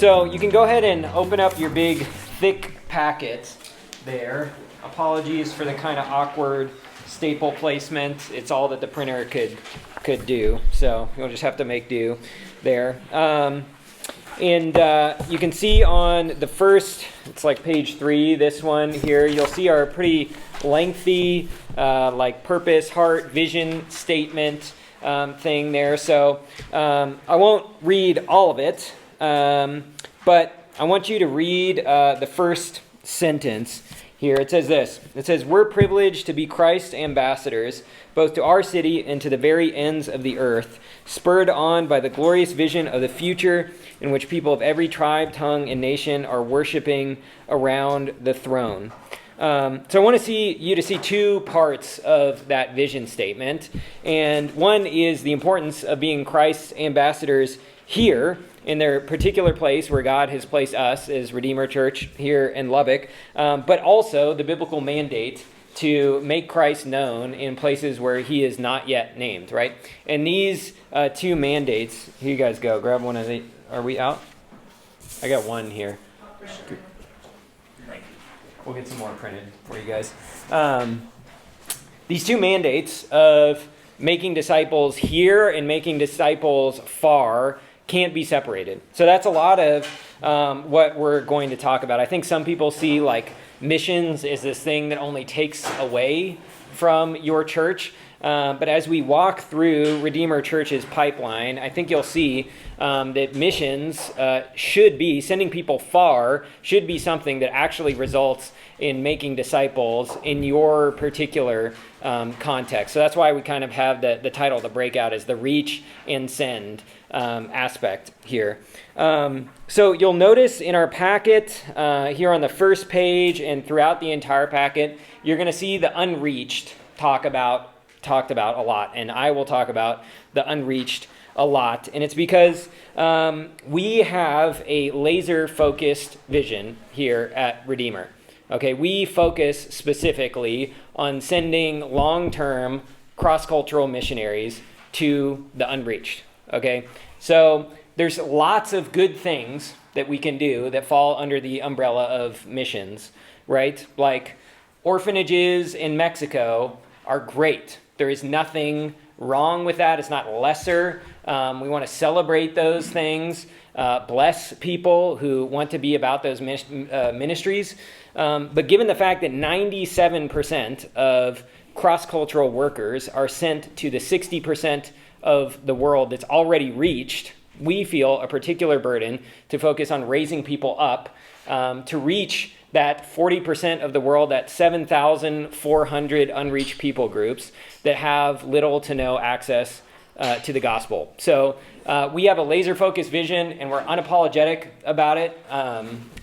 So you can go ahead and open up your big, thick packet there. Apologies for the kind of awkward staple placement. It's all that the printer could do. So you'll just have to make do there. And you can see on the first, it's like page 3, this one here, you'll see our pretty lengthy like purpose, heart, vision statement thing there. So I won't read all of it, but I want you to read the first sentence here. It says this. It says, "We're privileged to be Christ's ambassadors, both to our city and to the very ends of the earth, spurred on by the glorious vision of the future in which people of every tribe, tongue, and nation are worshiping around the throne." So I want you to see two parts of that vision statement. And one is the importance of being Christ's ambassadors here in their particular place where God has placed us as Redeemer Church here in Lubbock, but also the biblical mandate to make Christ known in places where he is not yet named, right? And these two mandates, here you guys go, grab one of the, are we out? I got one here. We'll get some more printed for you guys. These two mandates of making disciples here and making disciples far can't be separated. So that's a lot of what we're going to talk about. I think some people see like missions as this thing that only takes away from your church. But as we walk through Redeemer Church's pipeline, I think you'll see that missions should be, sending people far, should be something that actually results in making disciples in your particular context. So that's why we kind of have the title, the Breakout, is the reach and send aspect here. So you'll notice in our packet here on the first page and throughout the entire packet, you're going to see the unreached talked about a lot, and I will talk about the unreached a lot. And it's because we have a laser-focused vision here at Redeemer. Okay, we focus specifically on sending long-term cross-cultural missionaries to the unreached. Okay, so there's lots of good things that we can do that fall under the umbrella of missions, right? Like orphanages in Mexico are great. There is nothing wrong with that. It's not lesser. We want to celebrate those things, bless people who want to be about those ministries. But given the fact that 97% of cross-cultural workers are sent to the 60% of the world that's already reached, we feel a particular burden to focus on raising people up to reach that 40% of the world, that 7,400 unreached people groups that have little to no access to the gospel. So we have a laser-focused vision, and we're unapologetic about it.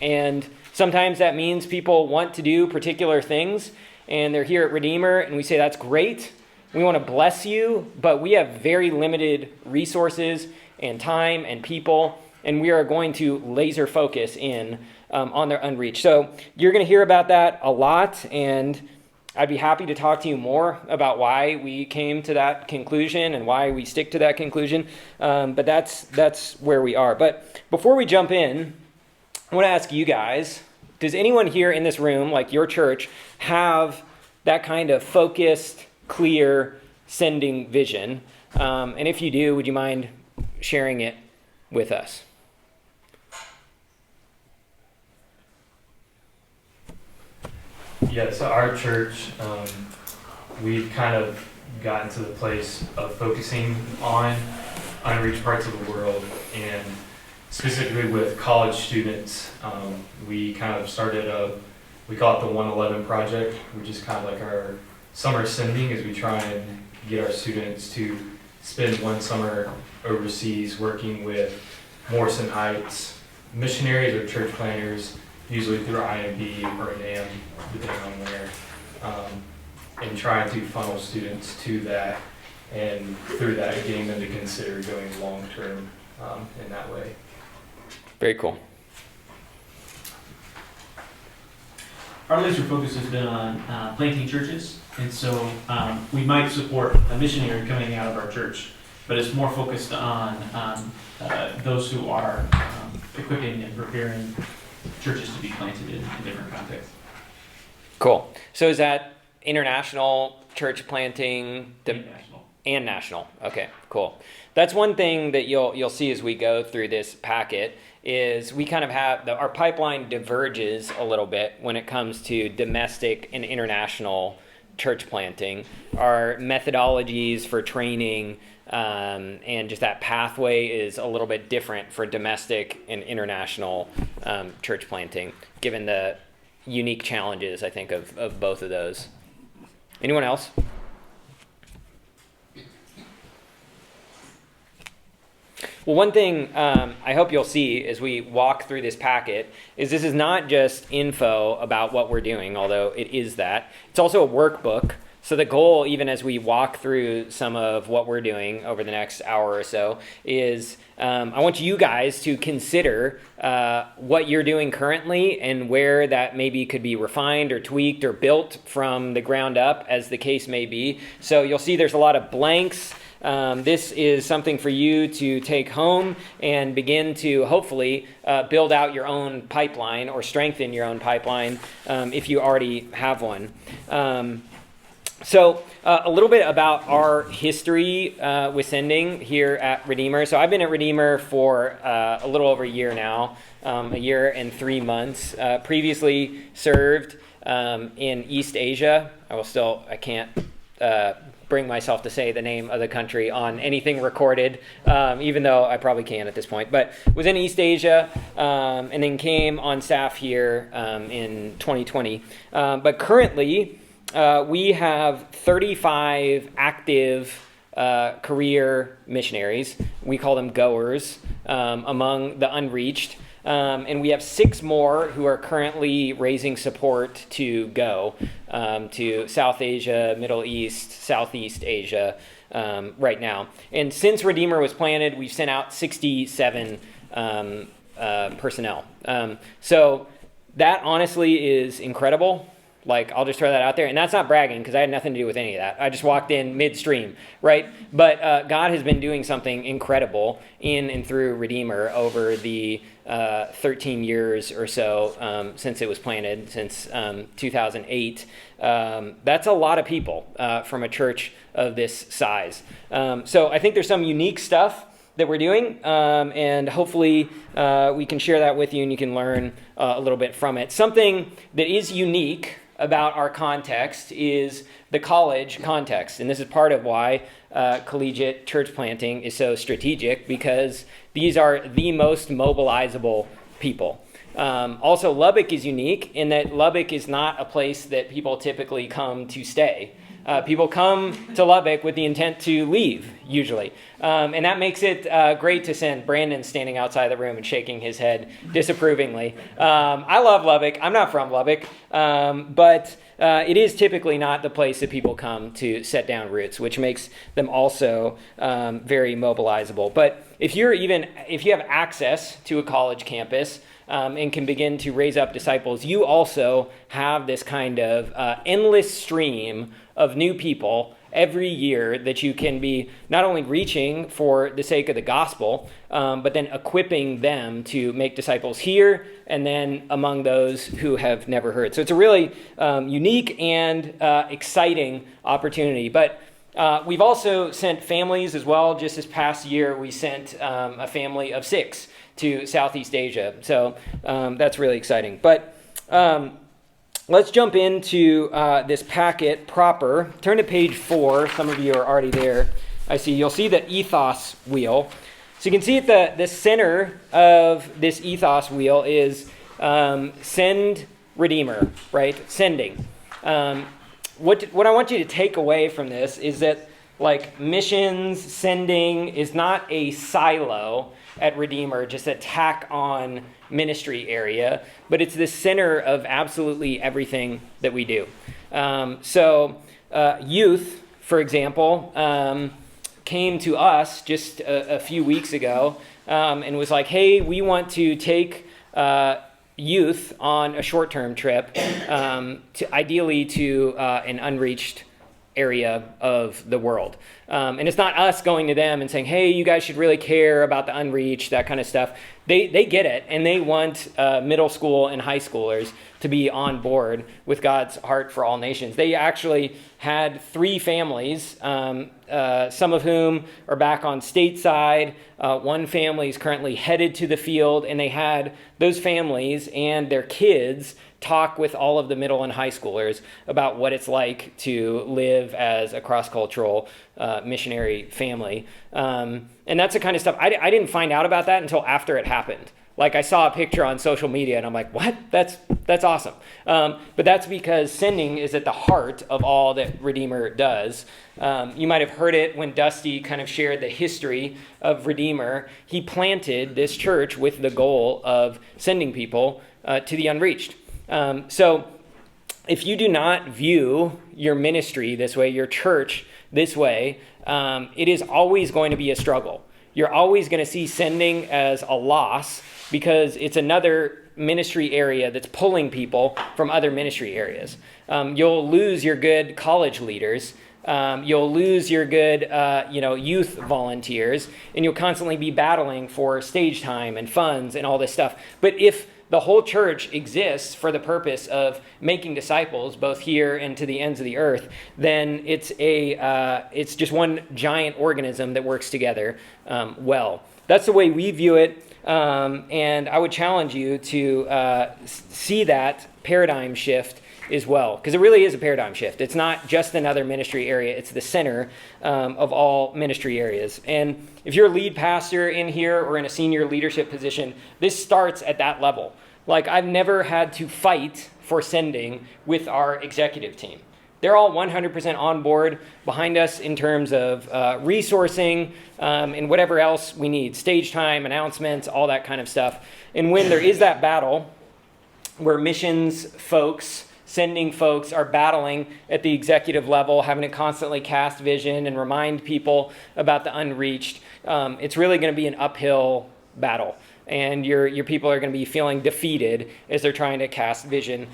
And sometimes that means people want to do particular things, and they're here at Redeemer, and we say, that's great. We want to bless you, but we have very limited resources and time and people, and we are going to laser focus in on their unreached. So you're going to hear about that a lot, and I'd be happy to talk to you more about why we came to that conclusion and why we stick to that conclusion. But that's where we are. But before we jump in, I want to ask you guys, does anyone here in this room, like your church, have that kind of focused, clear, sending vision? And if you do, would you mind sharing it with us? Yeah, so our church, we've kind of gotten to the place of focusing on unreached parts of the world, and specifically with college students, we kind of started we call it the 111 Project, which is kind of like our summer sending, as we try and get our students to spend one summer overseas working with Morrison Heights missionaries or church planners, usually through IMB or NAM, depending on where, and trying to funnel students to that, and through that getting them to consider going long-term in that way. Very cool. Our laser focus has been on planting churches, and so we might support a missionary coming out of our church, but it's more focused on those who are equipping and preparing churches to be planted in different contexts. Cool. So is that international church planting National. and national? Okay, cool. That's one thing that you'll see as we go through this packet is we kind of have our pipeline diverges a little bit when it comes to domestic and international church planting. Our methodologies for training and just that pathway is a little bit different for domestic and international church planting, given the unique challenges, I think, of both of those. Anyone else? Well, one thing I hope you'll see as we walk through this packet is this is not just info about what we're doing, although it is that. It's also a workbook. So the goal, even as we walk through some of what we're doing over the next hour or so, is I want you guys to consider what you're doing currently and where that maybe could be refined or tweaked or built from the ground up, as the case may be. So you'll see there's a lot of blanks. This is something for you to take home and begin to hopefully build out your own pipeline or strengthen your own pipeline if you already have one. So a little bit about our history with sending here at Redeemer. So I've been at Redeemer for a little over a year now, a year and 3 months. Previously served in East Asia. I can't bring myself to say the name of the country on anything recorded, even though I probably can at this point. But was in East Asia and then came on staff here in 2020. But currently, we have 35 active career missionaries. We call them goers among the unreached. And we have 6 more who are currently raising support to go to South Asia, Middle East, Southeast Asia right now. And since Redeemer was planted, we've sent out 67 personnel. So that honestly is incredible. Like, I'll just throw that out there. And that's not bragging, because I had nothing to do with any of that. I just walked in midstream, right? But God has been doing something incredible in and through Redeemer over the 13 years or so since it was planted, since 2008. That's a lot of people from a church of this size. So I think there's some unique stuff that we're doing, and hopefully we can share that with you and you can learn a little bit from it. Something that is unique about our context is the college context, and this is part of why collegiate church planting is so strategic, because these are the most mobilizable people. Also, Lubbock is unique in that Lubbock is not a place that people typically come to stay. People come to Lubbock with the intent to leave, usually. And that makes it great to send. Brandon standing outside the room and shaking his head disapprovingly. I love Lubbock. I'm not from Lubbock. But it is typically not the place that people come to set down roots, which makes them also very mobilizable. But if you have access to a college campus, and can begin to raise up disciples, you also have this kind of endless stream of new people every year that you can be not only reaching for the sake of the gospel, but then equipping them to make disciples here and then among those who have never heard. So it's a really unique and exciting opportunity. But we've also sent families as well. Just this past year, we sent a family of 6 to Southeast Asia. So that's really exciting. But let's jump into this packet proper. Turn to page 4. Some of you are already there. I see. You'll see the Ethos Wheel. So you can see at the center of this Ethos Wheel is send Redeemer, right? Sending. What I want you to take away from this is that, like, missions, sending is not a silo at Redeemer, just a tack on ministry area, but it's the center of absolutely everything that we do. So youth, for example, came to us just a few weeks ago and was like, hey, we want to take youth on a short-term trip, ideally to an unreached area of the world. And it's not us going to them and saying, hey, you guys should really care about the unreached, that kind of stuff. they get it, and they want middle school and high schoolers to be on board with God's heart for all nations. They actually had 3 families, some of whom are back on stateside. One family is currently headed to the field, and they had those families and their kids talk with all of the middle and high schoolers about what it's like to live as a cross-cultural missionary family. And that's the kind of stuff, I didn't find out about that until after it happened. Like, I saw a picture on social media and I'm like, what? That's awesome. But that's because sending is at the heart of all that Redeemer does. You might have heard it when Dusty kind of shared the history of Redeemer. He planted this church with the goal of sending people to the unreached. So if you do not view your ministry this way, your church this way, it is always going to be a struggle. You're always going to see sending as a loss because it's another ministry area that's pulling people from other ministry areas. You'll lose your good college leaders. You'll lose your good, youth volunteers, and you'll constantly be battling for stage time and funds and all this stuff. But if the whole church exists for the purpose of making disciples, both here and to the ends of the earth, then it's just one giant organism that works together well. That's the way we view it, and I would challenge you to see that paradigm shift as well, because it really is a paradigm shift. It's not just another ministry area. It's the center of all ministry areas. And if you're a lead pastor in here or in a senior leadership position, this starts at that level. Like, I've never had to fight for sending with our executive team. They're all 100% on board behind us in terms of resourcing and whatever else we need, stage time, announcements, all that kind of stuff. And when there is that battle where missions folks, sending folks are battling at the executive level, having to constantly cast vision and remind people about the unreached, it's really going to be an uphill battle. And your people are going to be feeling defeated as they're trying to cast vision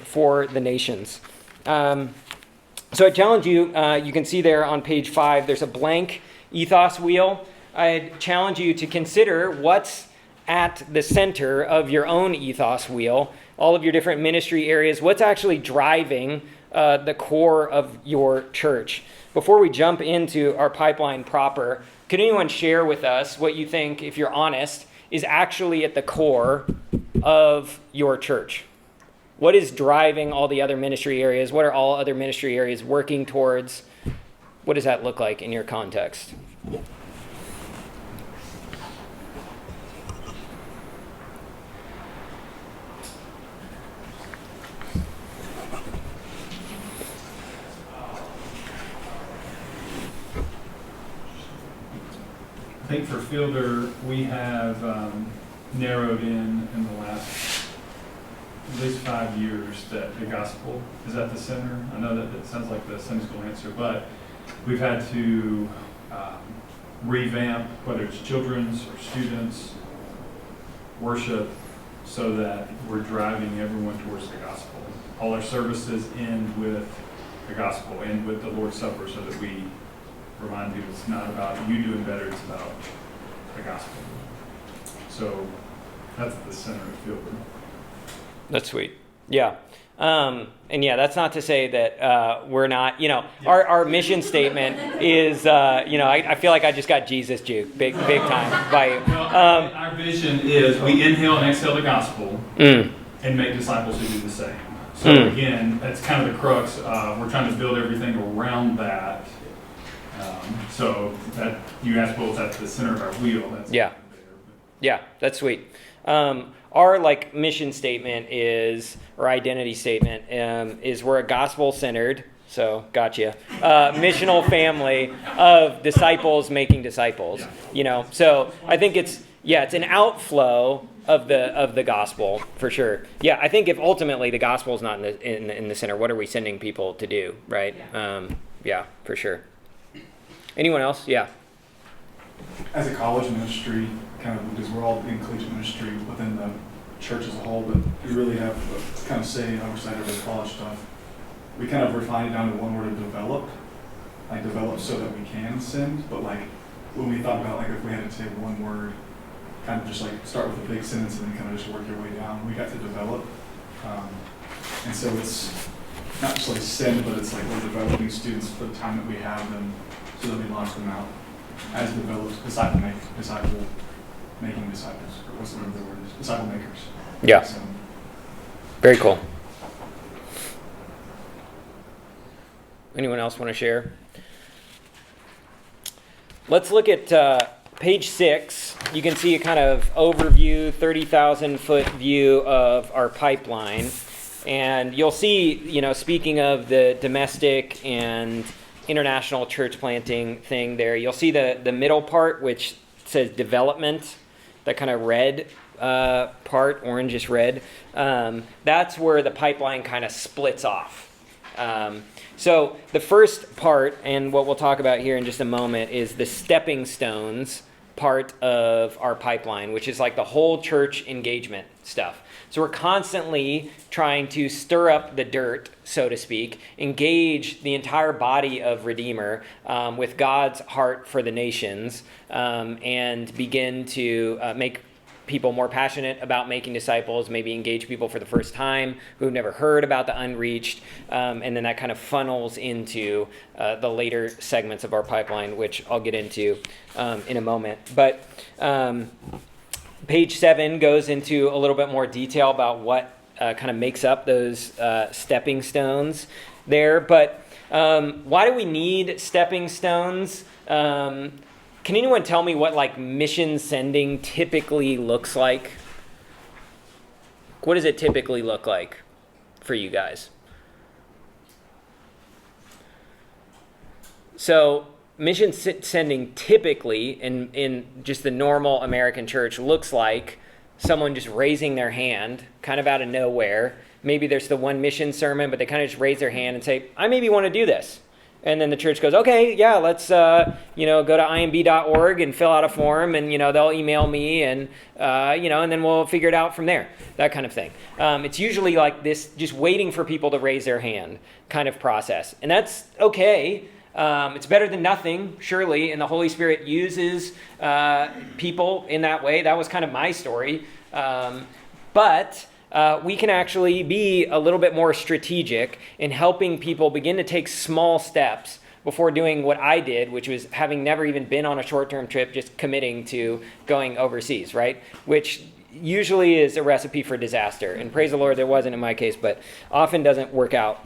for the nations. So I challenge you, you can see there on page 5, there's a blank Ethos Wheel. I challenge you to consider what's at the center of your own Ethos Wheel, all of your different ministry areas, what's actually driving the core of your church. Before we jump into our pipeline proper, could anyone share with us what you think, if you're honest, is actually at the core of your church? What is driving all the other ministry areas? What are all other ministry areas working towards? What does that look like in your context? I think for Fielder, we have narrowed in the last at least 5 years that the gospel is at the center. I know that it sounds like the Sunday school answer, but we've had to revamp, whether it's children's or students, worship, so that we're driving everyone towards the gospel. All our services end with the gospel, end with the Lord's Supper, so that we remind people it's not about you doing better, it's about the gospel. So that's the center of Fielder. That's sweet. Yeah. And yeah, that's not to say that we're not, our mission statement is, I feel like I just got Jesus juke big time by you. Well, our vision is we inhale and exhale the gospel and make disciples who do the same. So again, that's kind of the crux. We're trying to build everything around that. So that you asked, well, that's at the center of our wheel. That's Yeah, that's sweet. Our mission statement or identity statement is we're a gospel-centered, so gotcha, missional family of disciples making disciples. So I think it's an outflow of the gospel for sure. Yeah, I think if ultimately the gospel is not in the center, what are we sending people to do, right? Yeah, for sure. Anyone else? Yeah. As a college ministry, kind of because we're all in collegiate ministry within the church as a whole, but we really have a kind of say oversight over the college stuff. We kind of refine it down to one word of develop so that we can send. But when we thought about if we had to say one word, kind of just like start with a big sentence and then kind of just work your way down. We got to develop. And so it's not just like send, but it's like we're developing students for the time that we have them so that we launch them out as developed disciple making disciples, or what's the word is? Disciple makers. Yeah. So, Very cool. Anyone else want to share? Let's look at page 6. You can see a kind of overview, 30,000-foot view of our pipeline. And you'll see, speaking of the domestic and international church planting thing there, you'll see the middle part, which says development, that kind of red part, orangish red. That's where the pipeline kind of splits off. So the first part, and what we'll talk about here in just a moment, is the stepping stones part of our pipeline, which is like the whole church engagement stuff. So we're constantly trying to stir up the dirt, so to speak, engage the entire body of Redeemer with God's heart for the nations, and begin to make people more passionate about making disciples, maybe engage people for the first time who've never heard about the unreached, and then that kind of funnels into the later segments of our pipeline, which I'll get into in a moment. But page 7 goes into a little bit more detail about what kind of makes up those stepping stones there. But why do we need stepping stones? Can anyone tell me what like mission sending typically looks like? What does it typically look like for you guys? So mission sending typically in just the normal American church looks like someone just raising their hand kind of out of nowhere. Maybe there's the one mission sermon, but they kind of just raise their hand and say, I maybe want to do this. And then the church goes, okay, yeah, let's go to imb.org and fill out a form, and they'll email me, and and then we'll figure it out from there. That kind of thing. It's usually like this, just waiting for people to raise their hand kind of process, and that's okay. It's better than nothing, surely, and the Holy Spirit uses people in that way. That was kind of my story, but. We can actually be a little bit more strategic in helping people begin to take small steps before doing what I did, which was having never even been on a short-term trip, just committing to going overseas, right? Which usually is a recipe for disaster. And praise the Lord, there wasn't in my case, but often doesn't work out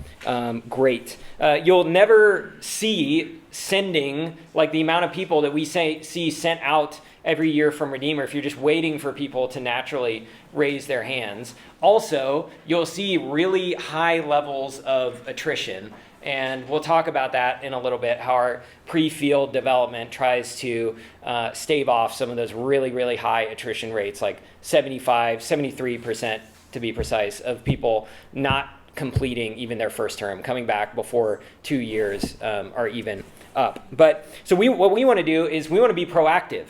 great. You'll never see sending like the amount of people that we see sent out every year from Redeemer if you're just waiting for people to naturally raise their hands. Also, you'll see really high levels of attrition, and we'll talk about that in a little bit, how our PreField Development tries to stave off some of those really, really high attrition rates, like 73% to be precise, of people not completing even their first term, coming back before 2 years are even up. But so what we want to do is we want to be proactive.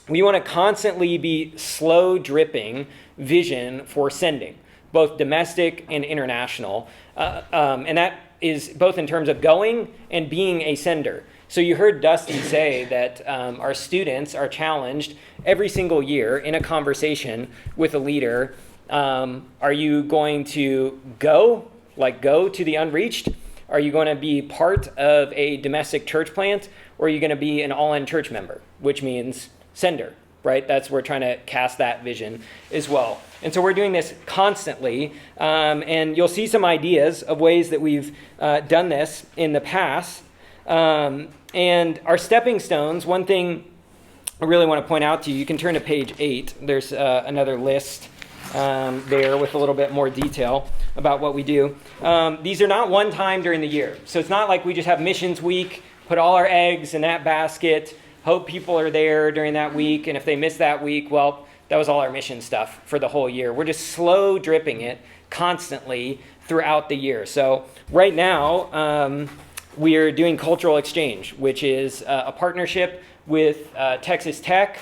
We want to constantly be slow dripping vision for sending, both domestic and international. And that is both in terms of going and being a sender. So you heard Dusty say that our students are challenged every single year in a conversation with a leader. Are you going to go to the unreached? Are you going to be part of a domestic church plant? Or are you going to be an all-in church member, which means sender, right? That's we're trying to cast that vision as well. And so we're doing this constantly, and you'll see some ideas of ways that we've done this in the past. And our stepping stones, one thing I really want to point out to you, you can turn to page 8. There's another list there with a little bit more detail about what we do. These are not one time during the year. So it's not like we just have missions week, put all our eggs in that basket, hope people are there during that week, and if they miss that week, well, that was all our mission stuff for the whole year. We're just slow dripping it constantly throughout the year. So right now, we are doing cultural exchange, which is a partnership with Texas Tech,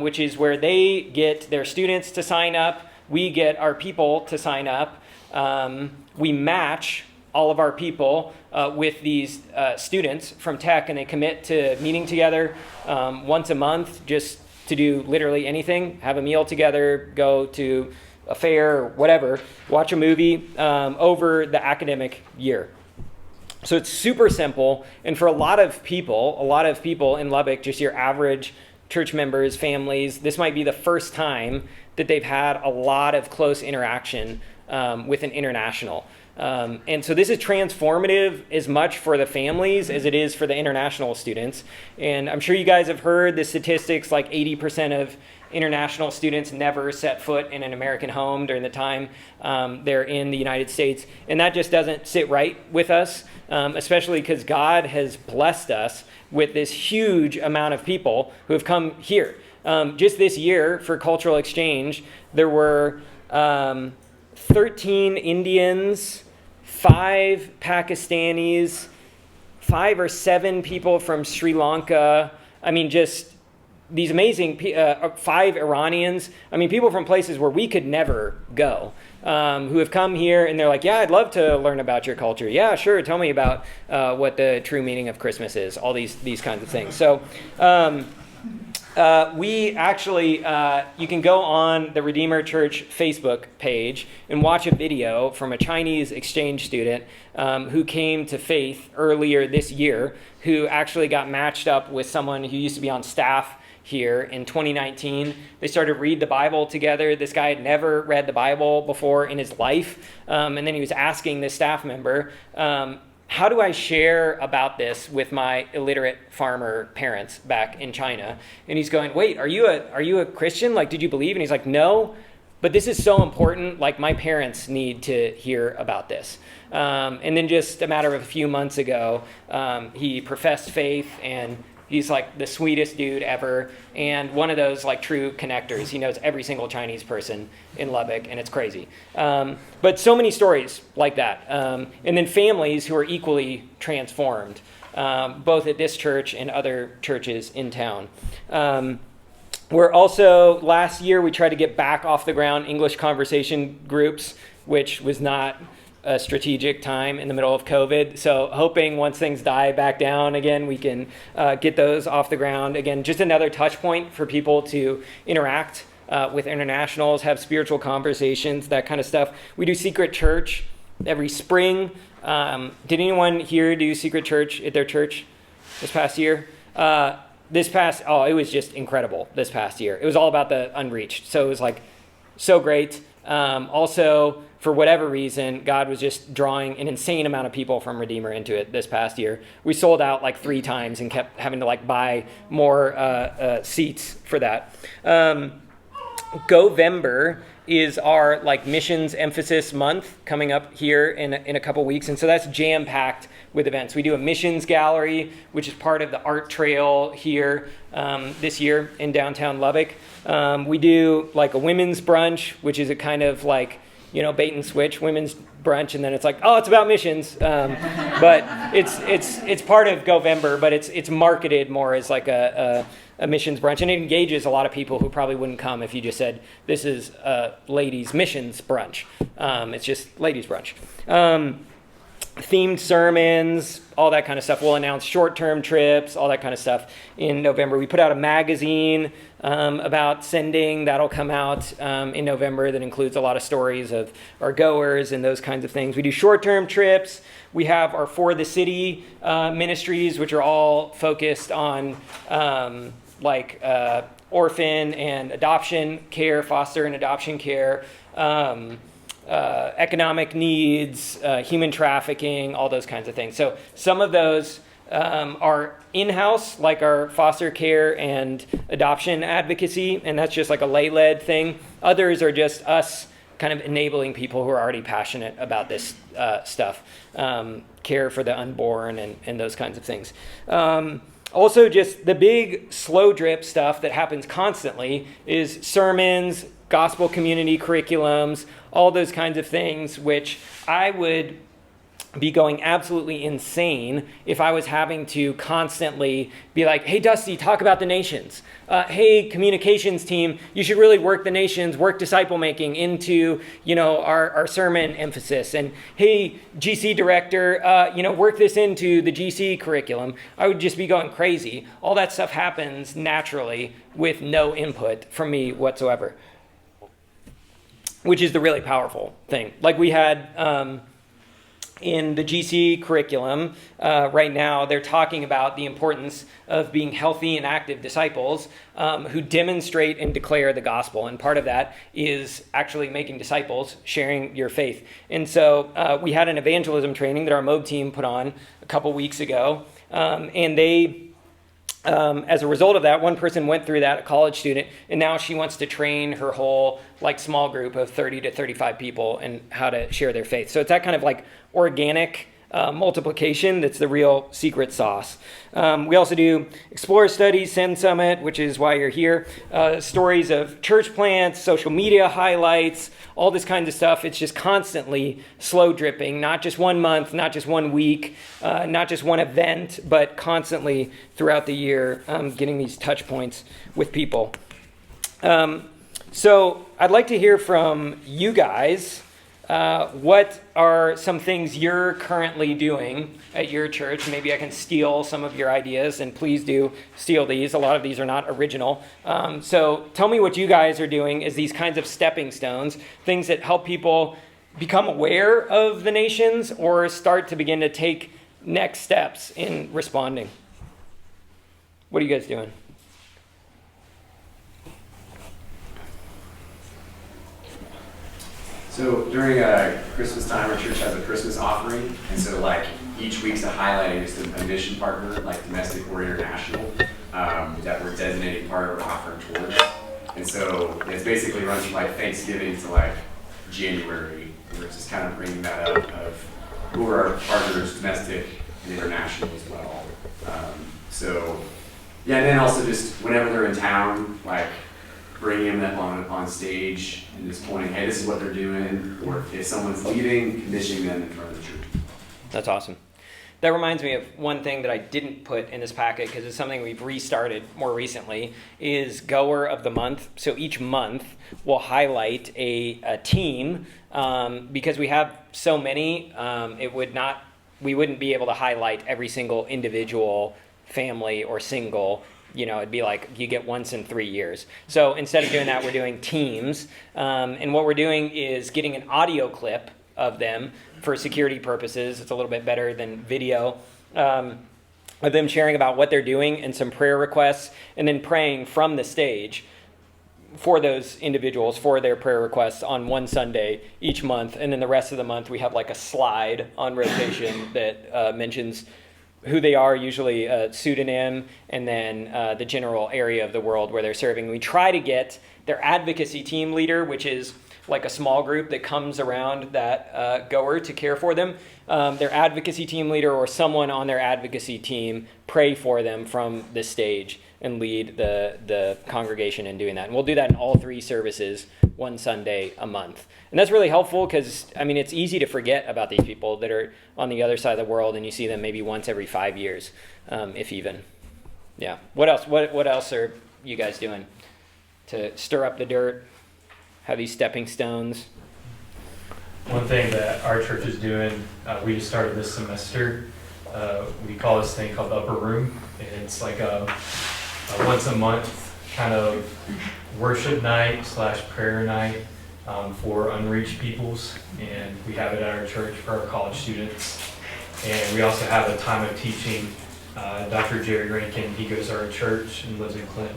which is where they get their students to sign up. We get our people to sign up. We match all of our people with these students from Tech, and they commit to meeting together once a month just to do literally anything, have a meal together, go to a fair or whatever, watch a movie over the academic year. So it's super simple, and for a lot of people in Lubbock, just your average church members, families, this might be the first time that they've had a lot of close interaction with an international. And so this is transformative as much for the families as it is for the international students. And I'm sure you guys have heard the statistics, like 80% of international students never set foot in an American home during the time they're in the United States. And that just doesn't sit right with us, especially because God has blessed us with this huge amount of people who have come here. Just this year for cultural exchange, there were 13 Indians, 5 Pakistanis, 5 or 7 people from Sri Lanka. I mean, just these amazing 5 Iranians. I mean, people from places where we could never go, who have come here and they're like, yeah, I'd love to learn about your culture. Yeah, sure. Tell me about what the true meaning of Christmas is. All these kinds of things. So we actually, you can go on the Redeemer Church Facebook page and watch a video from a Chinese exchange student who came to faith earlier this year, who actually got matched up with someone who used to be on staff here in 2019. They started read the Bible together. This guy had never read the Bible before in his life. And then he was asking this staff member, how do I share about this with my illiterate farmer parents back in China? And he's going, wait, are you a Christian? Like, did you believe? And he's like, no, but this is so important. Like, my parents need to hear about this. And then just a matter of a few months ago, he professed faith, and he's like the sweetest dude ever, and one of those like true connectors. He knows every single Chinese person in Lubbock, and it's crazy. But so many stories like that. And then families who are equally transformed, both at this church and other churches in town. We're also, last year, we tried to get back off the ground English conversation groups, which was not a strategic time in the middle of COVID. So hoping once things die back down again, we can get those off the ground. Again, just another touch point for people to interact with internationals, have spiritual conversations, that kind of stuff. We do Secret Church every spring. Did anyone here do Secret Church at their church this past year? It was just incredible this past year. It was all about the unreached. So it was like so great. Also, for whatever reason, God was just drawing an insane amount of people from Redeemer into it this past year. We sold out like 3 times and kept having to like buy more seats for that. Govember is our like missions emphasis month coming up here in a couple weeks, and so that's jam-packed with events. We do a missions gallery, which is part of the art trail here this year in downtown Lubbock. We do like a women's brunch, which is a kind of like, bait and switch women's brunch, and then it's like, oh, it's about missions. But it's part of Govember, but it's marketed more as like a missions brunch, and it engages a lot of people who probably wouldn't come if you just said this is a ladies' missions brunch. It's just ladies' brunch. Themed sermons, all that kind of stuff. We'll announce short-term trips, all that kind of stuff in November. We put out a magazine about sending. That'll come out in November that includes a lot of stories of our goers and those kinds of things. We do short-term trips. We have our For the City ministries, which are all focused on orphan and adoption care, foster and adoption care, economic needs, human trafficking, all those kinds of things. So some of those are in-house, like our foster care and adoption advocacy, and that's just like a lay-led thing. Others are just us kind of enabling people who are already passionate about this stuff, care for the unborn and those kinds of things. Also, just the big slow drip stuff that happens constantly is sermons, gospel community curriculums, all those kinds of things, which I would be going absolutely insane if I was having to constantly be like, hey, Dusty, talk about the nations. Hey, communications team, you should really work the nations, work disciple making into, our sermon emphasis. And hey, GC director, work this into the GC curriculum. I would just be going crazy. All that stuff happens naturally with no input from me whatsoever, which is the really powerful thing. Like we had... in the GC curriculum right now, they're talking about the importance of being healthy and active disciples who demonstrate and declare the gospel. And part of that is actually making disciples, sharing your faith. And so we had an evangelism training that our MOB team put on a couple weeks ago. And they, as a result of that, one person went through that, a college student, and now she wants to train her whole small group of 30 to 35 people in how to share their faith. So it's that kind of organic multiplication that's the real secret sauce. We also do Explorer Studies, Send Summit, which is why you're here, stories of church plants, social media highlights, all this kind of stuff. It's just constantly slow dripping, not just 1 month, not just 1 week, not just one event, but constantly throughout the year getting these touch points with people. So I'd like to hear from you guys. What are some things you're currently doing at your church? Maybe I can steal some of your ideas, and please do steal these. A lot of these are not original. So tell me what you guys are doing as these kinds of stepping stones, things that help people become aware of the nations or start to begin to take next steps in responding. What are you guys doing? So during Christmas time, our church has a Christmas offering, and so each week's a highlighting just a mission partner, domestic or international, that we're designating part of our offering towards. And so it's basically runs from Thanksgiving to January. We're just kind of bringing that up of who are our partners, domestic and international as well. And then also just whenever they're in town, bringing them up on stage and just pointing, hey, this is what they're doing, or if someone's leaving, commissioning them in front of the church. That's awesome. That reminds me of one thing that I didn't put in this packet because it's something we've restarted more recently, is Goer of the Month. So each month we'll highlight a team because we have so many, we wouldn't be able to highlight every single individual family or single. It'd be you get once in 3 years. So instead of doing that, we're doing teams. And what we're doing is getting an audio clip of them for security purposes. It's a little bit better than video. Of them sharing about what they're doing and some prayer requests, and then praying from the stage for those individuals, for their prayer requests on one Sunday each month. And then the rest of the month, we have a slide on rotation that mentions who they are, usually a pseudonym, and then the general area of the world where they're serving. We try to get their advocacy team leader, which is a small group that comes around that goer to care for them. Their advocacy team leader or someone on their advocacy team pray for them from the stage and lead the congregation in doing that. And we'll do that in all 3 services, one Sunday a month. And that's really helpful because, it's easy to forget about these people that are on the other side of the world, and you see them maybe once every 5 years, if even. Yeah. What else? What else are you guys doing to stir up the dirt, have these stepping stones? One thing that our church is doing, we just started this semester, we call this thing called the Upper Room, and it's a once a month kind of worship night / prayer night for unreached peoples, and we have it at our church for our college students. And we also have a time of teaching. Dr. Jerry Rankin, he goes to our church and lives in Clinton.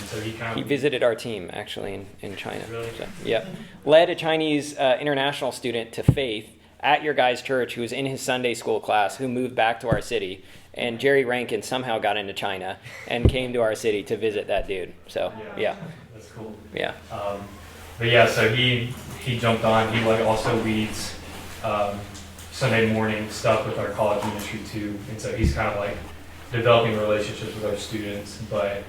So he visited our team actually in China. Really? So, yep. Led a Chinese international student to faith at your guys' church who was in his Sunday school class, who moved back to our city. And Jerry Rankin somehow got into China and came to our city to visit that dude. So, yeah. That's cool. Yeah. So he jumped on. He also leads Sunday morning stuff with our college ministry too. And so he's kind of developing relationships with our students. But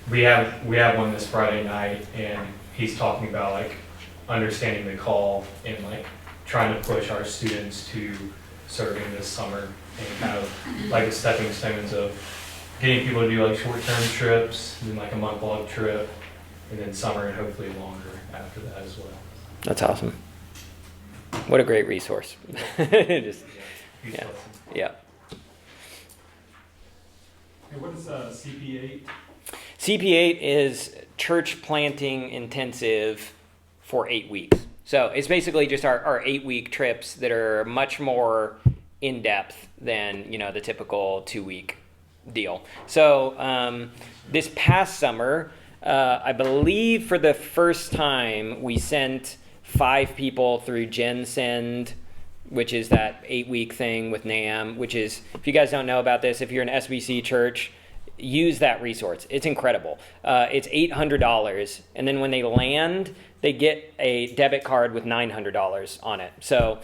we have one this Friday night, and he's talking about understanding the call and trying to push our students to serving this summer, and kind of like a stepping stones of getting people to do like short-term trips, and then like a month-long trip, and then summer and hopefully longer after that as well. That's awesome. What a great resource. Just, Huge Yeah. blessing. yeah. Hey, what is CP8? CP8 is church planting intensive for 8 weeks. So it's basically just our 8-week trips that are much more in depth than, the typical 2-week deal. So this past summer, I believe for the first time we sent 5 people through GenSend, which is that 8-week thing with NAM, which is, if you guys don't know about this, if you're an SBC church, use that resource. It's incredible. It's $800, and then when they land, they get a debit card with $900 on it. So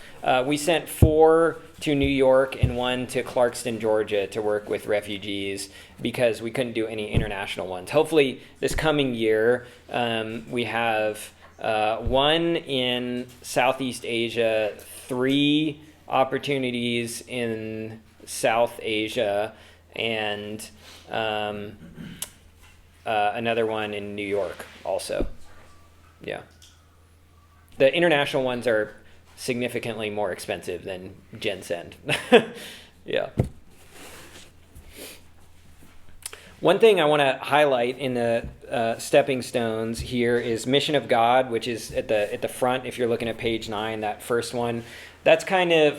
we sent 4 to New York and 1 to Clarkston, Georgia, to work with refugees because we couldn't do any international ones. Hopefully this coming year, we have 1 in Southeast Asia, 3 opportunities in South Asia, and another one in New York also. Yeah. The international ones are significantly more expensive than GenSend. Yeah. One thing I want to highlight in the stepping stones here is Mission of God, which is at the front. If you're looking at page 9, that first one, that's kind of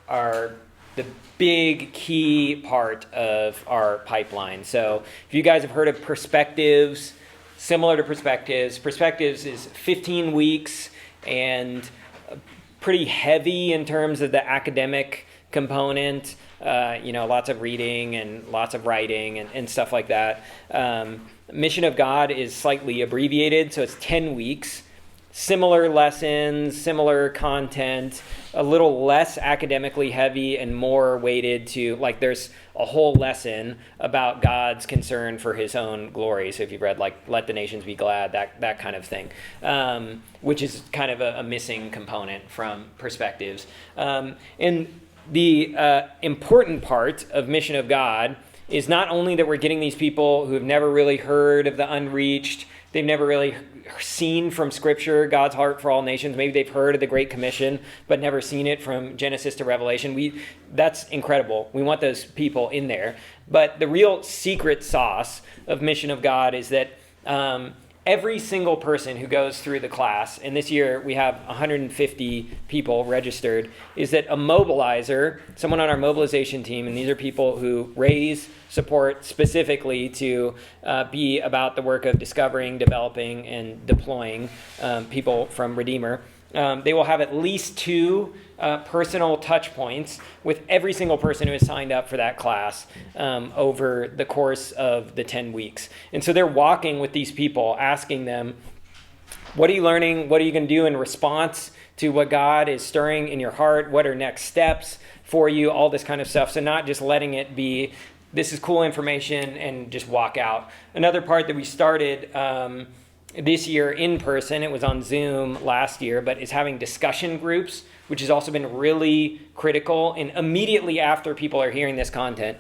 the big key part of our pipeline. So if you guys have heard of Perspectives, similar to Perspectives is 15 weeks and pretty heavy in terms of the academic component. Lots of reading and lots of writing and stuff like that. Mission of God is slightly abbreviated, so it's 10 weeks. Similar lessons, similar content, a little less academically heavy and more weighted to, like, there's a whole lesson about God's concern for his own glory. So if you've read, like, Let the Nations Be Glad, that kind of thing, which is kind of a missing component from Perspectives. And the important part of Mission of God is not only that we're getting these people who have never really heard of the unreached, they've never really seen from Scripture God's heart for all nations. Maybe they've heard of the Great Commission, but never seen it from Genesis to Revelation. That's incredible. We want those people in there. But the real secret sauce of Mission of God is that every single person who goes through the class, and this year we have 150 people registered, is that a mobilizer, someone on our mobilization team, and these are people who raise support specifically to be about the work of discovering, developing, and deploying people from Redeemer. They will have at least 2 personal touch points with every single person who has signed up for that class over the course of the 10 weeks. And so they're walking with these people, asking them, what are you learning? What are you going to do in response to what God is stirring in your heart? What are next steps for you? All this kind of stuff. So not just letting it be, this is cool information, and just walk out. Another part that we started this year in person, it was on Zoom last year, but is having discussion groups, which has also been really critical. And immediately after people are hearing this content,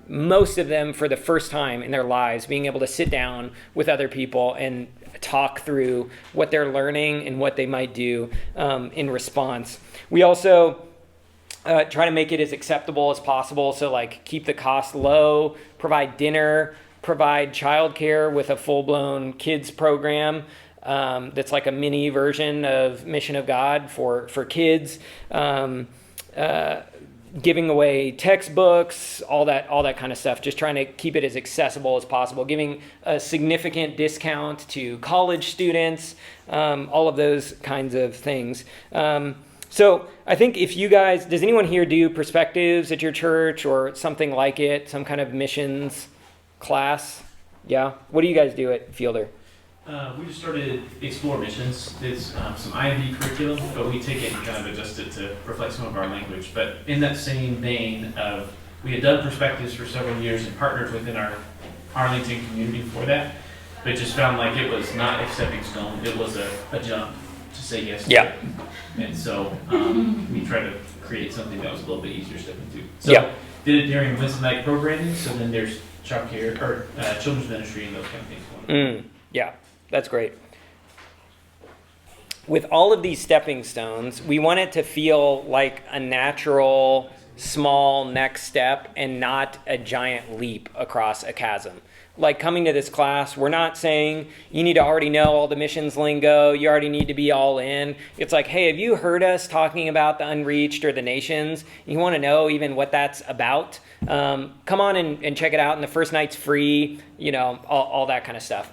most of them for the first time in their lives, being able to sit down with other people and talk through what they're learning and what they might do in response. We also try to make it as acceptable as possible. So, like, keep the cost low, provide dinner, provide childcare with a full-blown kids program that's like a mini version of Mission of God for kids, giving away textbooks, all that kind of stuff, just trying to keep it as accessible as possible, giving a significant discount to college students, all of those kinds of things. So I think if you guys, does anyone here do Perspectives at your church or something like it, some kind of missions class? Yeah? What do you guys do at Fielder? We just started Explore Missions. It's some IMD curriculum, but we take it and kind of adjust it to reflect some of our language. But in that same vein of, we had done Perspectives for several years and partnered within our Arlington community for that, but just found like it was not a stepping stone. It was a jump to say yes to Yeah. it. And so we try to create something that was a little bit easier to step into. So Yeah. did it during Wednesday night programming, so then there's childcare, or children's ministry and those kind of things going on. Yeah, that's great. With all of these stepping stones, we want it to feel like a natural, small next step and not a giant leap across a chasm. Like coming to this class, we're not saying you need to already know all the missions lingo, you already need to be all in. It's like, hey, have you heard us talking about the unreached or the nations? You want to know even what that's about? Come on and check it out, and the first night's free, all that kind of stuff.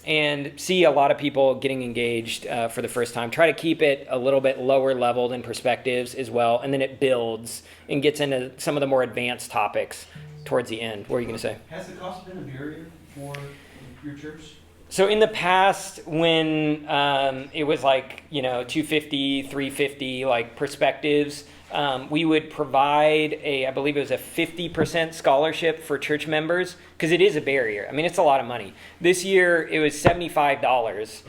And see a lot of people getting engaged for the first time. Try to keep it a little bit lower level than perspectives as well, and then it builds and gets into some of the more advanced topics towards the end. What are you going to say? Has the cost been a barrier for your church? So in the past, when it was like, $250, $350, like perspectives, we would provide I believe it was a 50% scholarship for church members, because it is a barrier. I mean, it's a lot of money. This year, it was $75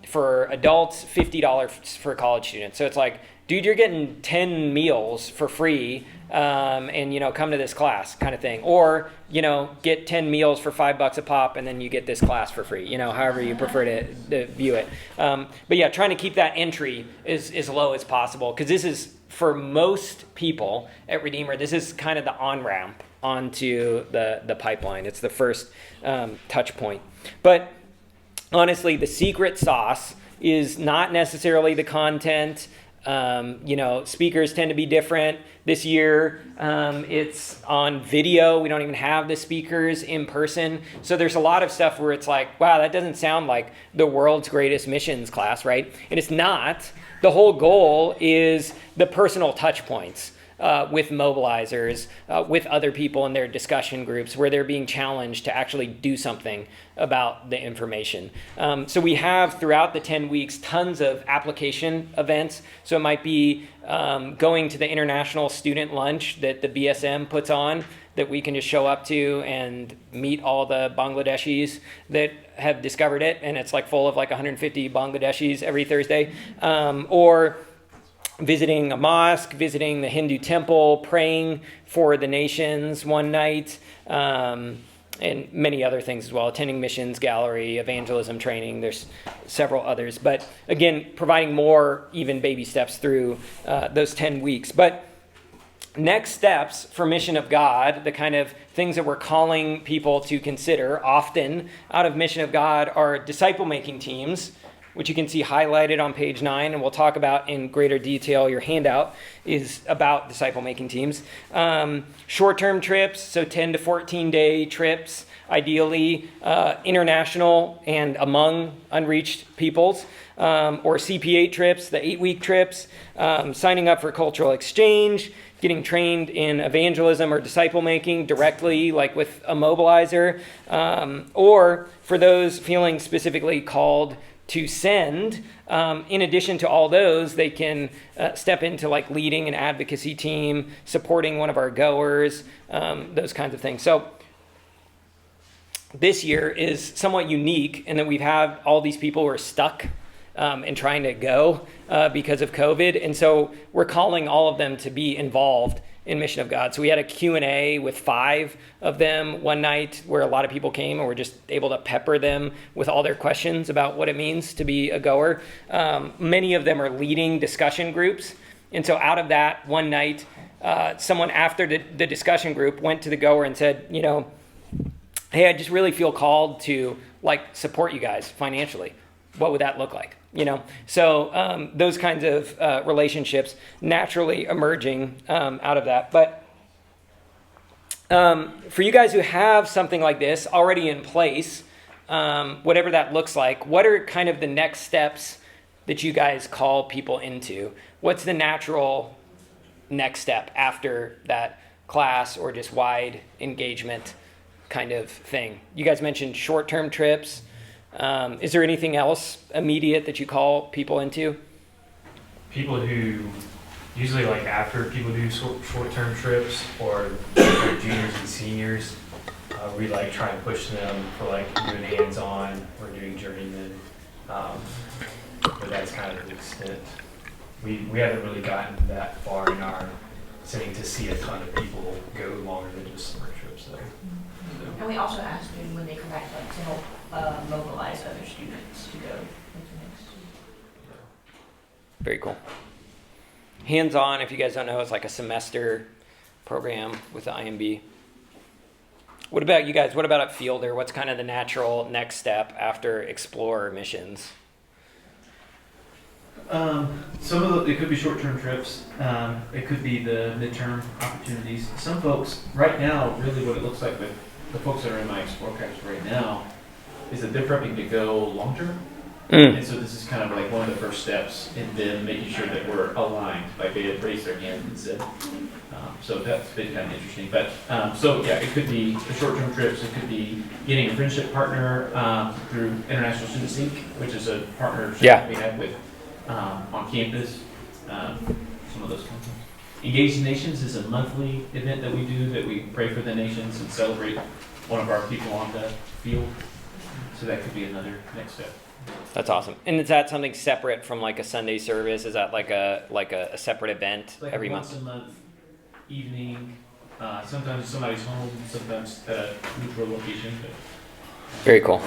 for adults, $50 for college students. So it's like, dude, you're getting 10 meals for free, and come to this class kind of thing. Or, get 10 meals for $5 a pop, and then you get this class for free, however you prefer to view it. But yeah, trying to keep that entry as low as possible, because this is, for most people at Redeemer, this is kind of the on-ramp onto the pipeline. It's the first touch point. But honestly, the secret sauce is not necessarily the content. Speakers tend to be different. This year, it's on video. We don't even have the speakers in person. So there's a lot of stuff where it's like, wow, that doesn't sound like the world's greatest missions class, right? And it's not. The whole goal is the personal touch points with mobilizers, with other people in their discussion groups, where they're being challenged to actually do something about the information. So we have, throughout the 10 weeks, tons of application events. So it might be going to the international student lunch that the BSM puts on, that we can just show up to and meet all the Bangladeshis that have discovered it, and it's like full of like 150 Bangladeshis every Thursday. Or visiting a mosque, visiting the Hindu temple, praying for the nations one night, and many other things as well, attending missions gallery, evangelism training. There's several others. But again, providing more even baby steps through those 10 weeks. But next steps for Mission of God, the kind of things that we're calling people to consider often out of Mission of God, are disciple-making teams, which you can see highlighted on page 9, and we'll talk about in greater detail. Your handout is about disciple-making teams. Short-term trips, so 10 to 14-day trips, ideally international and among unreached peoples, or CP8 trips, the 8-week trips, signing up for cultural exchange, getting trained in evangelism or disciple-making directly, like with a mobilizer, or for those feeling specifically called to send, in addition to all those, they can step into like leading an advocacy team, supporting one of our goers, those kinds of things. So this year is somewhat unique in that we've had all these people who are stuck and trying to go because of COVID. And so we're calling all of them to be involved in Mission of God. So we had a Q&A with 5 of them one night where a lot of people came, and we're just able to pepper them with all their questions about what it means to be a goer. Many of them are leading discussion groups. And so out of that one night, someone after the discussion group went to the goer and said, hey, I just really feel called to like support you guys financially. What would that look like? So those kinds of relationships naturally emerging out of that. But for you guys who have something like this already in place, whatever that looks like, what are kind of the next steps that you guys call people into? What's the natural next step after that class or just wide engagement kind of thing? You guys mentioned short-term trips. Is there anything else immediate that you call people into? People who, usually like after people do short-term trips or like juniors and seniors, we like try and push them for like doing hands-on or doing journeyman. But that's kind of the extent we haven't really gotten that far in our setting to see a ton of people go longer than just summer trips. So. And we also ask them when they come back, like, to help mobilize other students to go with the next. Very cool. Hands-on, if you guys don't know, it's like a semester program with the IMB. What about you guys? What about at Fielder? What's kind of the natural next step after Explore missions? Some of it could be short-term trips. It could be the midterm opportunities. Some folks, right now, really what it looks like with the folks that are in my Explore camps right now is that they're prepping to go long-term. And so this is kind of like one of the first steps in them making sure that we're aligned, like they had raised their hand and said. So that's been kind of interesting. But so yeah, it could be the short-term trips. It could be getting a friendship partner through International Students Inc., which is a partnership we have with on campus. Some of those kinds of things. Engage the Nations is a monthly event that we do that we pray for the nations and celebrate one of our people on the field. So that could be another next step. That's awesome. And is that something separate from like a Sunday service? Is that like a separate event Like every once month? a month evening. Sometimes somebody's home, sometimes at a neutral location. But Very cool.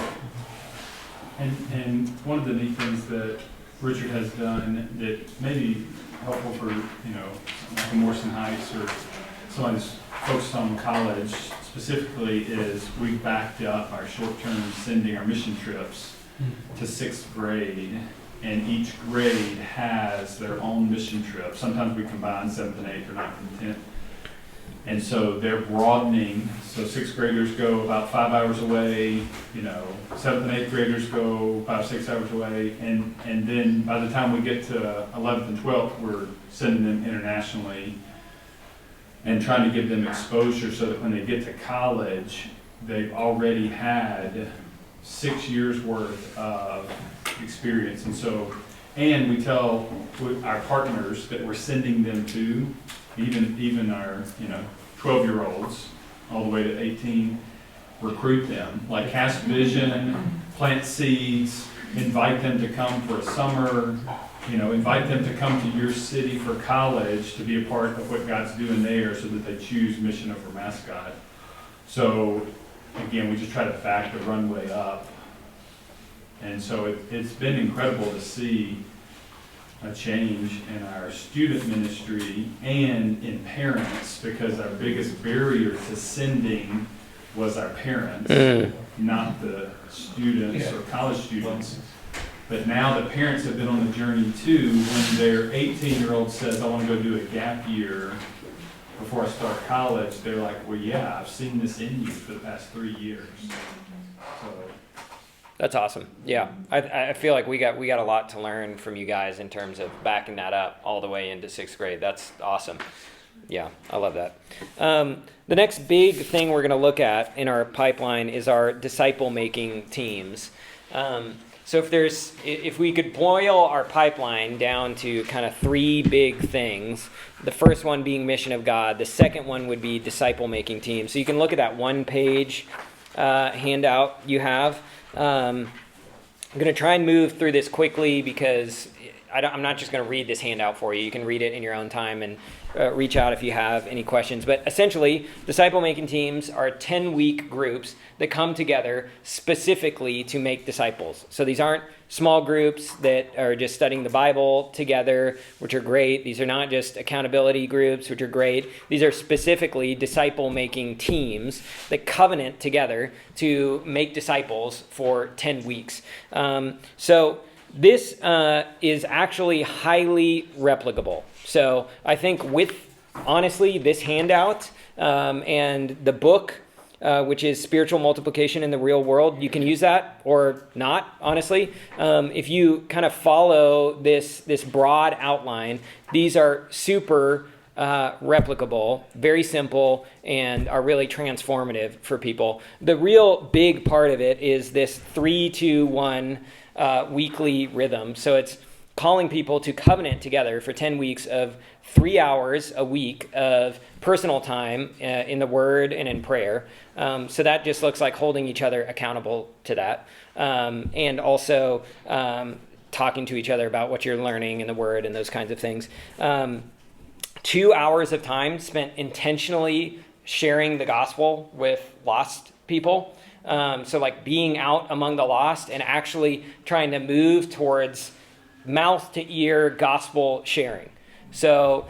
And one of the neat things that Richard has done that may be helpful for, like a Morrison Heights or somebody who's focused on college specifically is we've backed up our short-term sending, our mission trips to sixth grade, and each grade has their own mission trip. Sometimes we combine seventh and eighth or ninth and 10th. And so they're broadening, so sixth graders go about 5 hours away, seventh and eighth graders go 5, 6 hours away, and then by the time we get to 11th and 12th, we're sending them internationally and trying to give them exposure so that when they get to college, they've already had 6 years worth of experience. And we tell our partners that we're sending them to, even our 12-year-olds all the way to 18, recruit them, like cast vision, plant seeds, invite them to come for a summer, invite them to come to your city for college to be a part of what God's doing there so that they choose mission over mascot. So again, we just try to back the runway up. And so it's been incredible to see a change in our student ministry and in parents, because our biggest barrier to sending was our parents, not the students or college students. But now the parents have been on the journey too. When their 18-year-old says, I want to go do a gap year before I start college, they're like, well, yeah, I've seen this in you for the past 3 years. So That's awesome. Yeah, I feel like we got a lot to learn from you guys in terms of backing that up all the way into sixth grade. That's awesome. Yeah, I love that. The next big thing we're going to look at in our pipeline is our disciple-making teams. So if we could boil our pipeline down to kind of 3 big things, the first one being mission of God, the second one would be disciple-making teams. So you can look at that 1-page handout you have. I'm going to try and move through this quickly because I'm not just going to read this handout for you. You can read it in your own time and reach out if you have any questions. But essentially, disciple-making teams are 10-week groups that come together specifically to make disciples. So these aren't small groups that are just studying the Bible together, which are great. These are not just accountability groups, which are great. These are specifically disciple-making teams that covenant together to make disciples for 10 weeks. So this is actually highly replicable. So I think with, honestly, this handout and the book, which is Spiritual Multiplication in the Real World, you can use that or not, honestly. If you kind of follow this broad outline, these are super replicable, very simple, and are really transformative for people. The real big part of it is this 3-2-1 weekly rhythm. So it's calling people to covenant together for 10 weeks of 3 hours a week of personal time in the Word and in prayer. So that just looks like holding each other accountable to that. And also talking to each other about what you're learning in the Word and those kinds of things. 2 hours of time spent intentionally sharing the gospel with lost people. So like being out among the lost and actually trying to move towards mouth to ear gospel sharing. So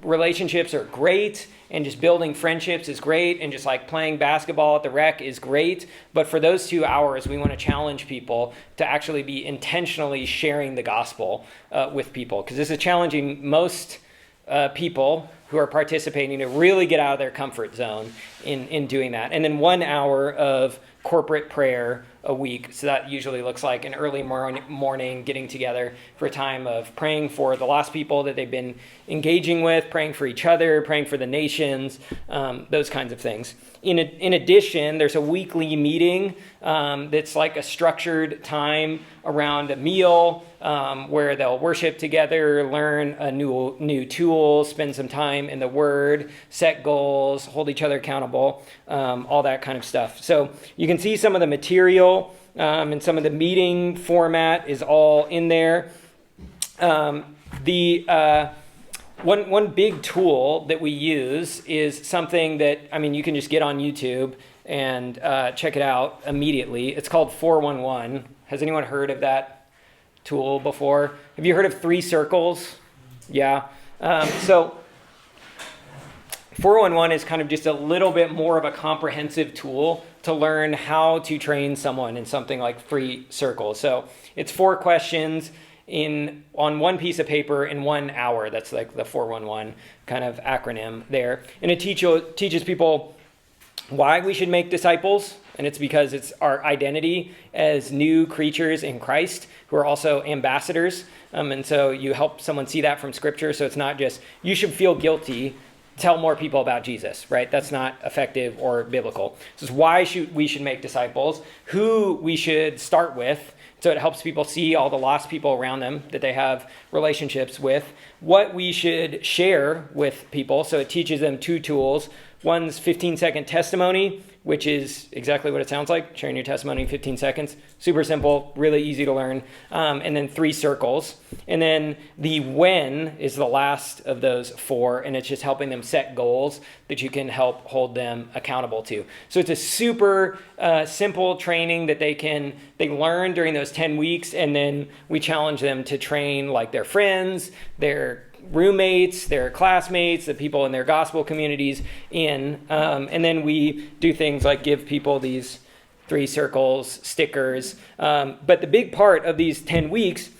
relationships are great, and just building friendships is great, and just like playing basketball at the rec is great. But for those 2 hours, we want to challenge people to actually be intentionally sharing the gospel with people, because this is challenging most people who are participating to really get out of their comfort zone in doing that. And then 1 hour of corporate prayer a week. So that usually looks like an early morning getting together for a time of praying for the lost people that they've been engaging with, praying for each other, praying for the nations, those kinds of things. In addition, there's a weekly meeting that's like a structured time around a meal where they'll worship together, learn a new tool, spend some time in the Word, set goals, hold each other accountable, all that kind of stuff. So you can see some of the material and some of the meeting format is all in there. One big tool that we use is something that, I mean, you can just get on YouTube and check it out immediately. It's called 411. Has anyone heard of that tool before? Have you heard of 3 circles? Yeah. So 411 is kind of just a little bit more of a comprehensive tool to learn how to train someone in something like 3 circles. So it's 4 questions on one piece of paper in 1 hour. That's like the 411 kind of acronym there. And it teaches people why we should make disciples. And it's because it's our identity as new creatures in Christ who are also ambassadors. And so you help someone see that from Scripture. So it's not just, you should feel guilty, tell more people about Jesus, right? That's not effective or biblical. This is why we should make disciples, who we should start with. So it helps people see all the lost people around them that they have relationships with, what we should share with people. So it teaches them 2 tools. One's 15-second testimony, which is exactly what it sounds like, sharing your testimony in 15 seconds. Super simple, really easy to learn. And then 3 circles. And then the when is the last of those 4, and it's just helping them set goals that you can help hold them accountable to. So it's a super simple training that they learn during those 10 weeks, and then we challenge them to train like their friends, their roommates, their classmates, the people in their gospel communities and then we do things like give people these 3 circles, stickers. But the big part of these 10 weeks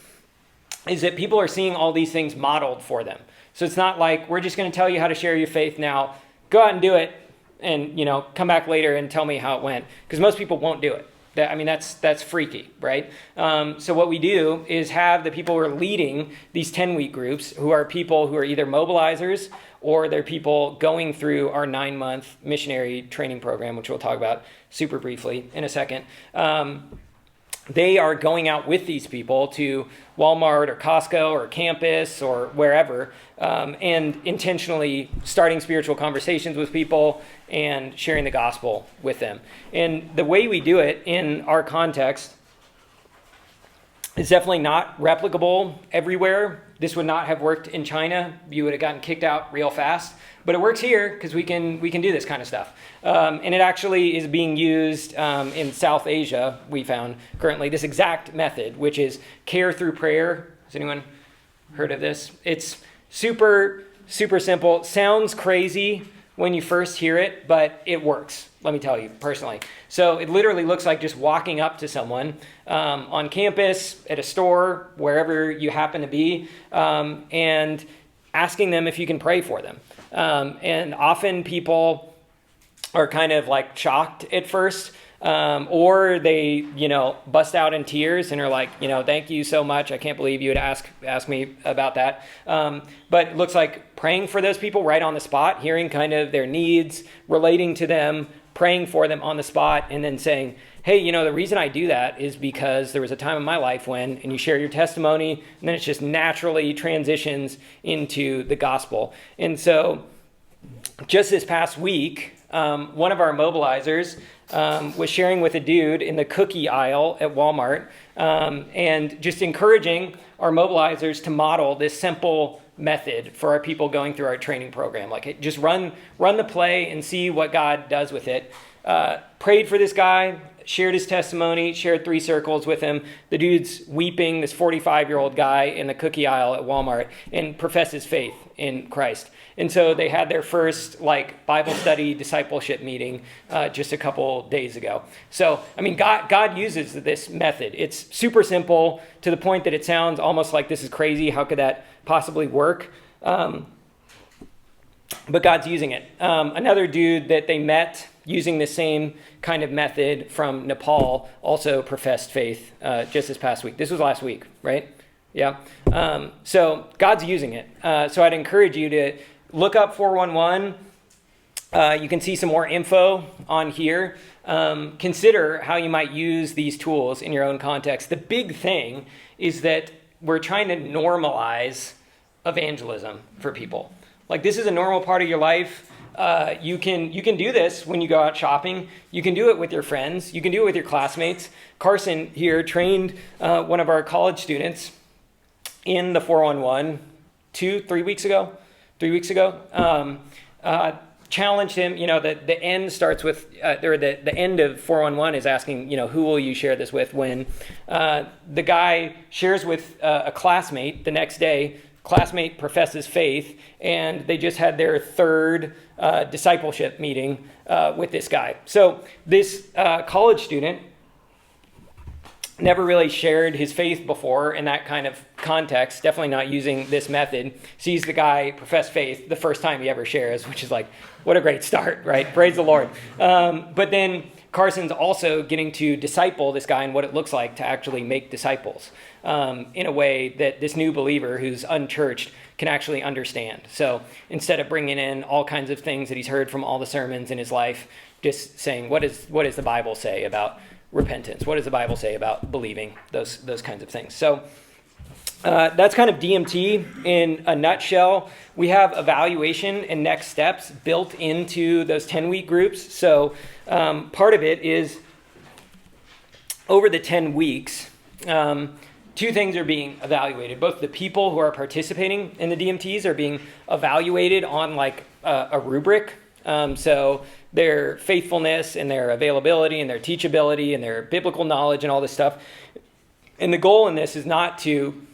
is that people are seeing all these things modeled for them. So it's not like, we're just going to tell you how to share your faith now, go out and do it, and come back later and tell me how it went, because most people won't do it. That's freaky, right? So what we do is have the people who are leading these 10-week groups, who are people who are either mobilizers or they're people going through our 9-month missionary training program, which we'll talk about super briefly in a second. They are going out with these people to Walmart or Costco or campus or wherever, and intentionally starting spiritual conversations with people and sharing the gospel with them. And the way we do it in our context is definitely not replicable everywhere. This would not have worked in China. You would have gotten kicked out real fast. But it works here because we can do this kind of stuff. And it actually is being used in South Asia, we found currently, this exact method, which is care through prayer. Has anyone heard of this? It's super, super simple. Sounds crazy when you first hear it, but it works, let me tell you personally. So it literally looks like just walking up to someone on campus, at a store, wherever you happen to be, and asking them if you can pray for them. And often people are kind of like shocked at first, or they, bust out in tears and are like, thank you so much. I can't believe you would ask me about that. But it looks like praying for those people right on the spot, hearing kind of their needs, relating to them, praying for them on the spot, and then saying, hey, the reason I do that is because there was a time in my life when, and you share your testimony, and then it just naturally transitions into the gospel. And so just this past week, one of our mobilizers was sharing with a dude in the cookie aisle at Walmart, and just encouraging our mobilizers to model this simple method for our people going through our training program. Like, just run the play and see what God does with it. Prayed for this guy, shared his testimony, shared 3 circles with him. The dude's weeping, this 45-year-old guy in the cookie aisle at Walmart, and professes faith in Christ. And so they had their first Bible study discipleship meeting just a couple days ago. So, I mean, God uses this method. It's super simple to the point that it sounds almost like this is crazy. How could that possibly work? But God's using it. Another dude that they met using the same kind of method from Nepal also professed faith just this past week. This was last week, right? Yeah. So God's using it. So I'd encourage you to look up 411. You can see some more info on here. Consider how you might use these tools in your own context. The big thing is that we're trying to normalize evangelism for people. Like, this is a normal part of your life. You can do this when you go out shopping. You can do it with your friends. You can do it with your classmates. Carson here trained one of our college students in the 411 3 weeks ago. Challenged him. The end starts with, or the end of 411 is asking, who will you share this with? When the guy shares with a classmate the next day, classmate professes faith, and they just had their 3rd discipleship meeting with this guy. So this college student never really shared his faith before in that kind of context, definitely not using this method, sees the guy profess faith the first time he ever shares, which is like, what a great start, right? Praise the Lord. But then Carson's also getting to disciple this guy and what it looks like to actually make disciples in a way that this new believer who's unchurched can actually understand. So instead of bringing in all kinds of things that he's heard from all the sermons in his life, just saying, what does the Bible say about repentance? What does the Bible say about believing? Those kinds of things. So that's kind of DMT in a nutshell. We have evaluation and next steps built into those 10-week groups. So part of it is over the 10 weeks, 2 things are being evaluated. Both the people who are participating in the DMTs are being evaluated on a rubric. So their faithfulness and their availability and their teachability and their biblical knowledge and all this stuff. And the goal in this is not to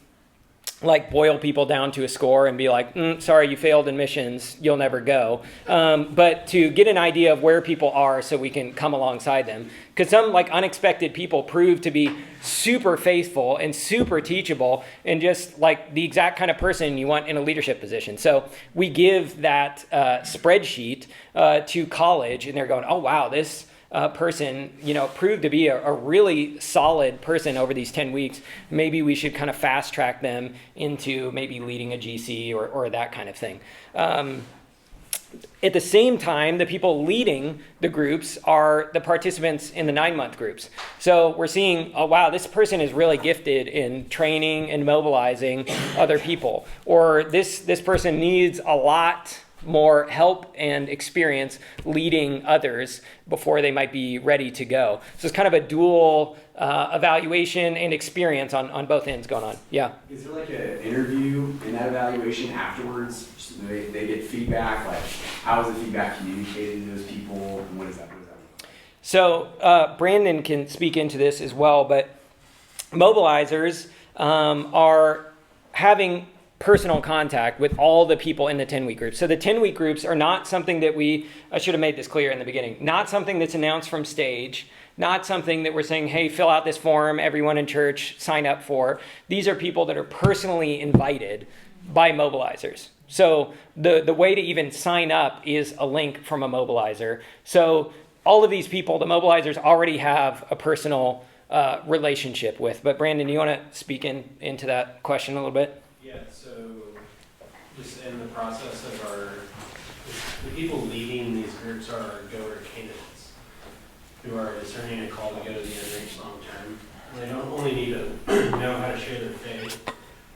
boil people down to a score and be like, sorry, you failed in missions, you'll never go. But to get an idea of where people are so we can come alongside them. Because some unexpected people prove to be super faithful and super teachable and just the exact kind of person you want in a leadership position. So we give that spreadsheet to college, and they're going, oh, wow, this person, proved to be a really solid person over these 10 weeks. Maybe we should kind of fast track them into maybe leading a GC or that kind of thing. At the same time, the people leading the groups are the participants in the 9-month groups. So we're seeing, oh, wow, this person is really gifted in training and mobilizing other people. Or this person needs a lot more help and experience leading others before they might be ready to go. So it's kind of a dual evaluation and experience on both ends going on. Yeah. Is there an interview in that evaluation afterwards? So they get feedback, how is the feedback communicated to those people? And what is that? So Brandon can speak into this as well, but mobilizers are having personal contact with all the people in the 10-week groups. So the 10-week groups are not something that I should have made this clear in the beginning, not something that's announced from stage, not something that we're saying, hey, fill out this form, everyone in church, sign up for. These are people that are personally invited by mobilizers. So the way to even sign up is a link from a mobilizer. So all of these people, the mobilizers already have a personal relationship with. But Brandon, do you want to speak into that question a little bit? Yeah, so just in the process of the people leading these groups are our go-er candidates who are discerning a call to go to the unreached long term. And they don't only need to know how to share their faith,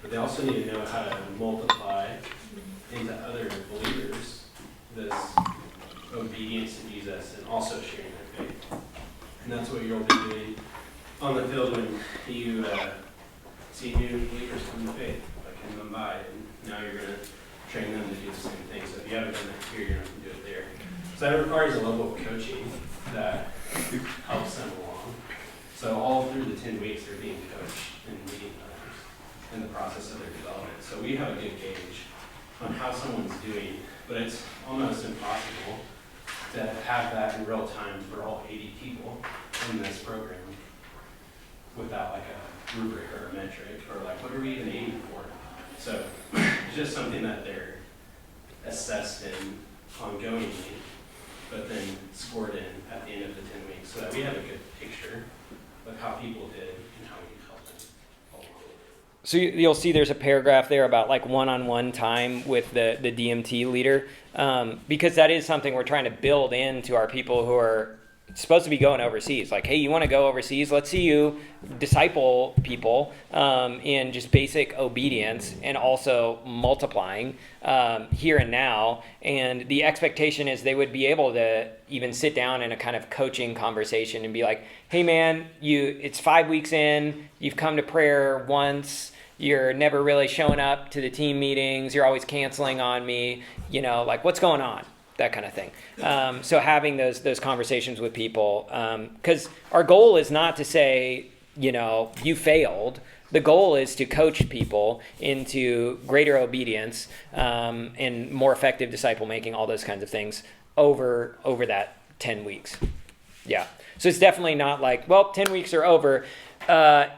but they also need to know how to multiply into other believers this obedience to Jesus and also sharing their faith. And that's what you'll be doing on the field when you see new believers come to faith, like in Mumbai, and now you're going to train them to do the same thing. So if you haven't done that here, you're going to do it there. So that requires a level of coaching that helps them along. So all through the 10 weeks, they're being coached and leading others in the process of their development. So we have a good gauge on how someone's doing, but it's almost impossible to have that in real time for all 80 people in this program without like a rubric or a metric or like what are we even aiming for? So it's just something that they're assessed in ongoingly, but then scored in at the end of the 10 weeks so that we have a good picture of how people did and how we helped them. So you'll see there's a paragraph there about like one-on-one time with the DMT leader, because that is something we're trying to build into our people who are supposed to be going overseas. Like, hey, you want to go overseas? Let's see you disciple people in just basic obedience and also multiplying here and now. And the expectation is they would be able to even sit down in a kind of coaching conversation and be like, hey man, it's 5 weeks in, you've come to prayer once, you're never really showing up to the team meetings, you're always canceling on me, like what's going on? That kind of thing. So having those conversations with people, because our goal is not to say, you failed. The goal is to coach people into greater obedience and more effective disciple making, all those kinds of things over that 10 weeks. Yeah. So it's definitely not like, well, 10 weeks are over.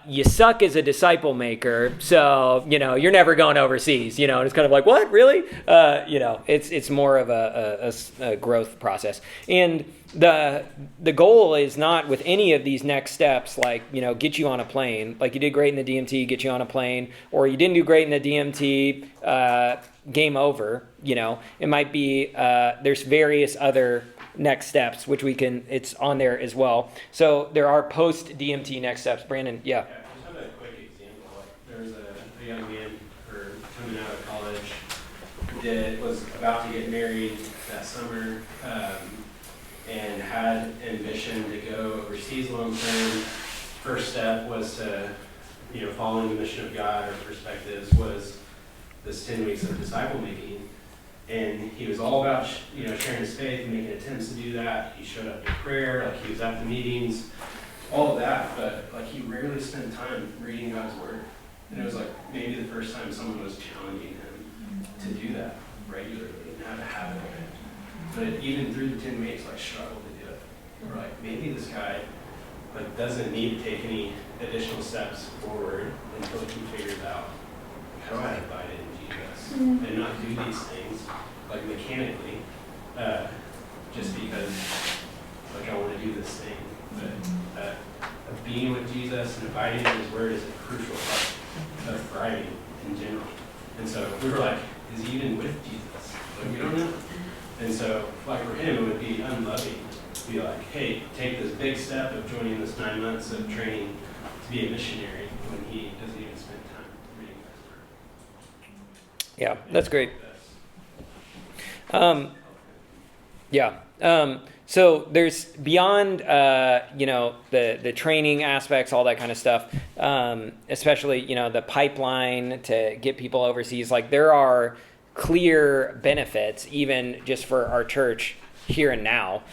You suck as a disciple maker, so you're never going overseas. And it's kind of like, what, really? It's more of a growth process, and the goal is not with any of these next steps, like get you on a plane, like you did great in the DMT, get you on a plane, or you didn't do great in the DMT, game over. It might be there's various other next steps, which it's on there as well. So there are post-DMT next steps. Brandon, yeah. Yeah, just have a quick example. Like there was a young man coming out of college, was about to get married that summer, and had ambition to go overseas long term. First step was to, following the mission of God or perspectives was this 10 weeks of disciple making. And he was all about, sharing his faith and making attempts to do that. He showed up in prayer, like he was at the meetings, all of that. But like he rarely spent time reading God's word. And it was like maybe the first time someone was challenging him to do that regularly and have a habit of it. But even through the 10 weeks, like struggled to do it. We're like, maybe this guy like doesn't need to take any additional steps forward until he figures out how do I abide in Jesus and not do these things like mechanically, just because like I want to do this thing. But being with Jesus and abiding in His Word is a crucial part of thriving in general. And so we were like, is he even with Jesus? Like we don't know. And so like for him, it would be unloving to be like, hey, take this big step of joining this 9 months of training to be a missionary when he doesn't even spend time reading God's Word. Yeah, that's great. So there's beyond, the training aspects, all that kind of stuff, especially, the pipeline to get people overseas. Like there are clear benefits, even just for our church here and now.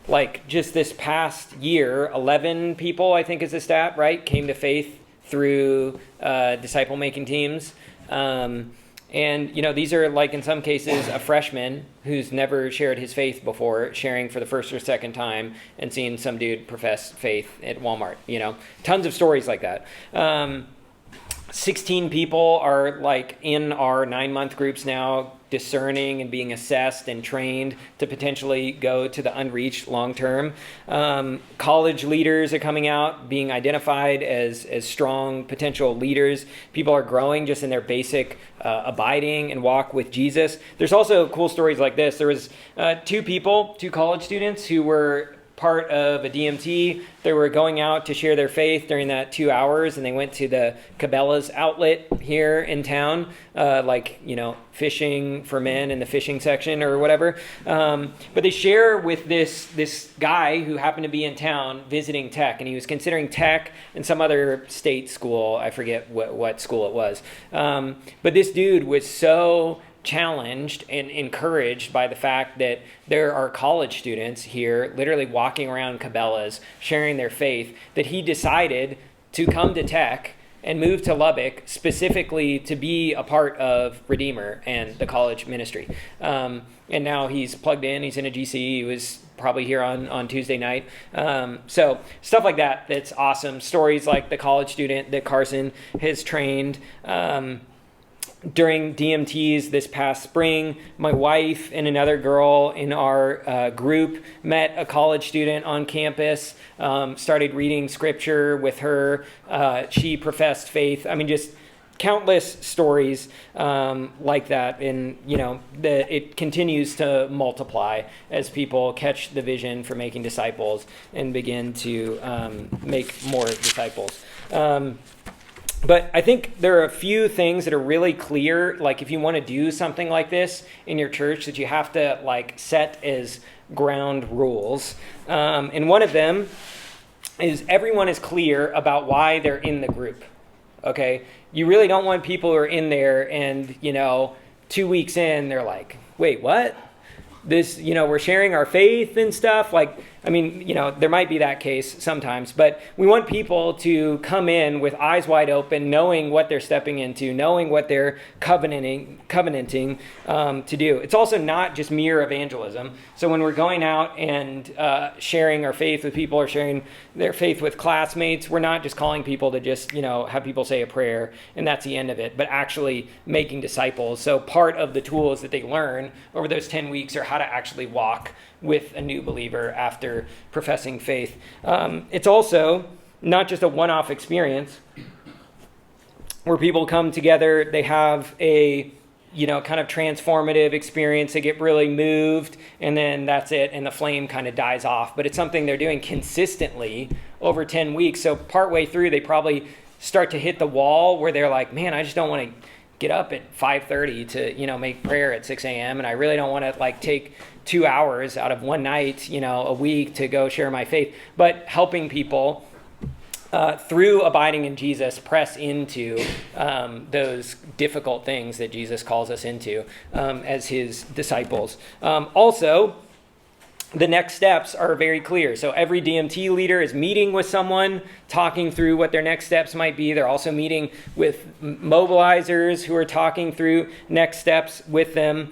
Like just this past year, 11 people, I think is the stat, right, came to faith through disciple-making teams. And, these are like in some cases a freshman who's never shared his faith before, sharing for the first or second time and seeing some dude profess faith at Walmart, tons of stories like that. 16 people are like in our 9-month groups now, discerning and being assessed and trained to potentially go to the unreached long term. College leaders are coming out, being identified as strong potential leaders. People are growing just in their basic abiding and walk with Jesus. There's also cool stories like this. There was two college students who were part of a DMT. They were going out to share their faith during that 2 hours, and they went to the Cabela's outlet here in town, fishing for men in the fishing section or whatever. But they share with this guy who happened to be in town visiting tech, and he was considering tech and some other state school. I forget what school it was. But this dude was so challenged and encouraged by the fact that there are college students here literally walking around Cabela's sharing their faith that he decided to come to tech and move to Lubbock specifically to be a part of Redeemer and the college ministry. And now he's plugged in, he's in a GC, he was probably here on Tuesday night. So stuff like that, that's awesome. Stories like the college student that Carson has trained. During DMTs this past spring, my wife and another girl in our group met a college student on campus, started reading scripture with her. She professed faith. I mean, just countless stories like that. And, it continues to multiply as people catch the vision for making disciples and begin to make more disciples. But I think there are a few things that are really clear, like if you want to do something like this in your church, that you have to set as ground rules. And one of them is everyone is clear about why they're in the group. Okay? You really don't want people who are in there and, 2 weeks in, they're like, wait, what? This, we're sharing our faith and stuff. There might be that case sometimes, but we want people to come in with eyes wide open, knowing what they're stepping into, knowing what they're covenanting to do. It's also not just mere evangelism. So when we're going out and sharing our faith with people or sharing their faith with classmates, we're not just calling people to just, have people say a prayer and that's the end of it, but actually making disciples. So part of the tools that they learn over those 10 weeks are how to actually walk with a new believer after professing faith. It's also not just a one-off experience where people come together, they have a kind of transformative experience, they get really moved, and then that's it, and the flame kind of dies off. But it's something they're doing consistently over 10 weeks. So partway through, they probably start to hit the wall where they're like, man, I just don't want to get up at 5:30 to, make prayer at 6 a.m. And I really don't want to take 2 hours out of one night, a week to go share my faith. But helping people through abiding in Jesus press into those difficult things that Jesus calls us into as his disciples. Also, the next steps are very clear. So every DMT leader is meeting with someone, talking through what their next steps might be. They're also meeting with mobilizers who are talking through next steps with them.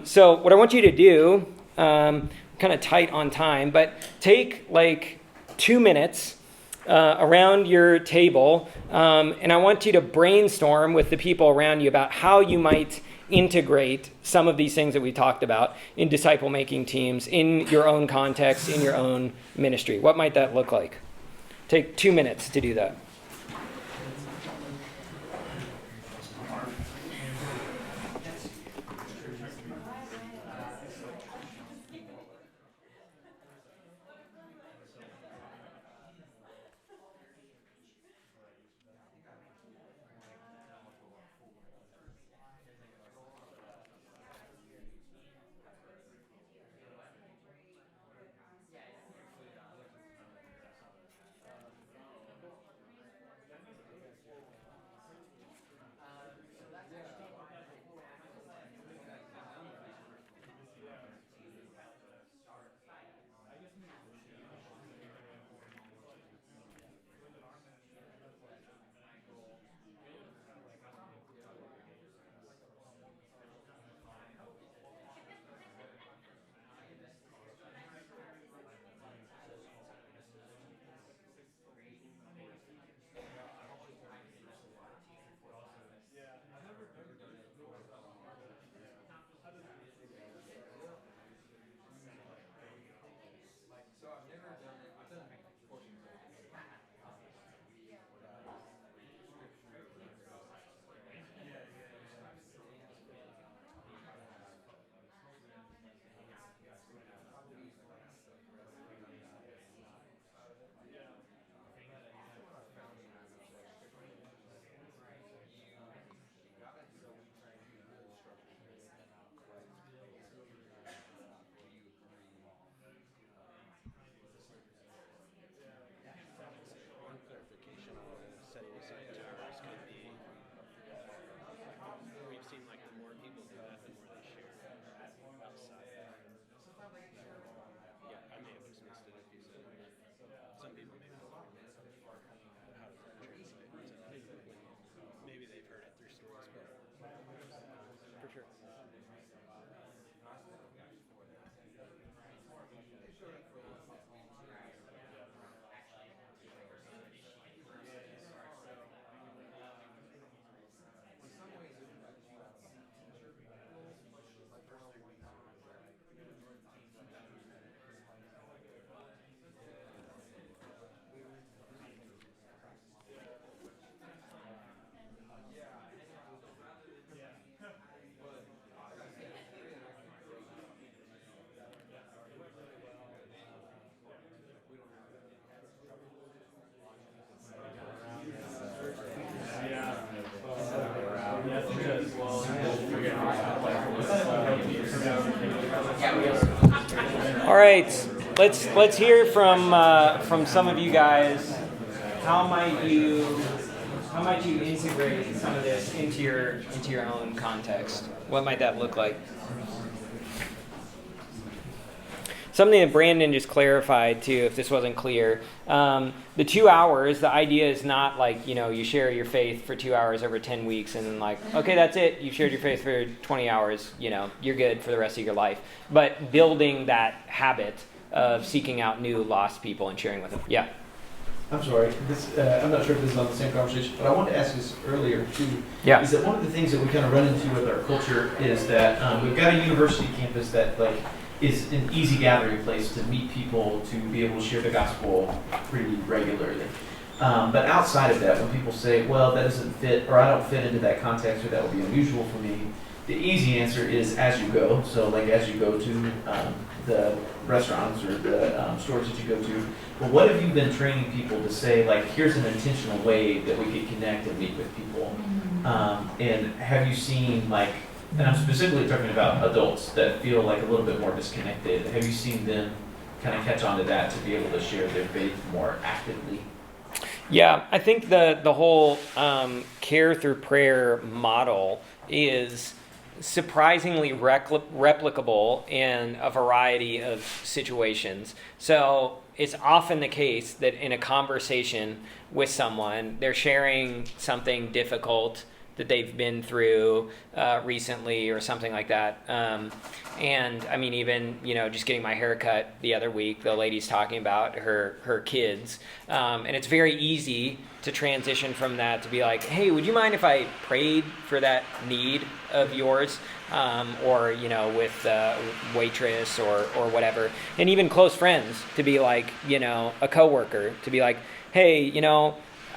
So what I want you to do, kind of tight on time, but take 2 minutes around your table, and I want you to brainstorm with the people around you about how you might integrate some of these things that we talked about in disciple-making teams, in your own context, in your own ministry. What might that look like? Take 2 minutes to do that. right, let's hear from some of you guys. How might you integrate some of this into your own context? What might that look like? Something that Brandon just clarified too, if this wasn't clear, the 2 hours, the idea is not like, you share your faith for 2 hours over 10 weeks and then like, okay, that's it. You've shared your faith for 20 hours, you're good for the rest of your life. But building that habit of seeking out new lost people and sharing with them. Yeah. I'm sorry, I'm not sure if this is on the same conversation, but I wanted to ask this earlier too. Yeah. Is that one of the things that we kind of run into with our culture is that we've got a university campus that is an easy gathering place to meet people, to be able to share the gospel pretty regularly. But outside of that, when people say, well, that doesn't fit, or I don't fit into that context, or that would be unusual for me, the easy answer is as you go. So like as you go to the restaurants or the stores that you go to, well, what have you been training people to say, like, here's an intentional way that we could connect and meet with people? And have you seen, like, and I'm specifically talking about adults that feel like a little bit more disconnected. Have you seen them kind of catch on to that to be able to share their faith more actively? Yeah, I think the whole care through prayer model is surprisingly replicable in a variety of situations. So it's often the case that in a conversation with someone, they're sharing something difficult that they've been through recently or something like that. And I mean, even, just getting my hair cut the other week, the lady's talking about her kids. And it's very easy to transition from that to be like, hey, would you mind if I prayed for that need of yours? Or, with a waitress or whatever. And even close friends to be like, a coworker to be like, hey,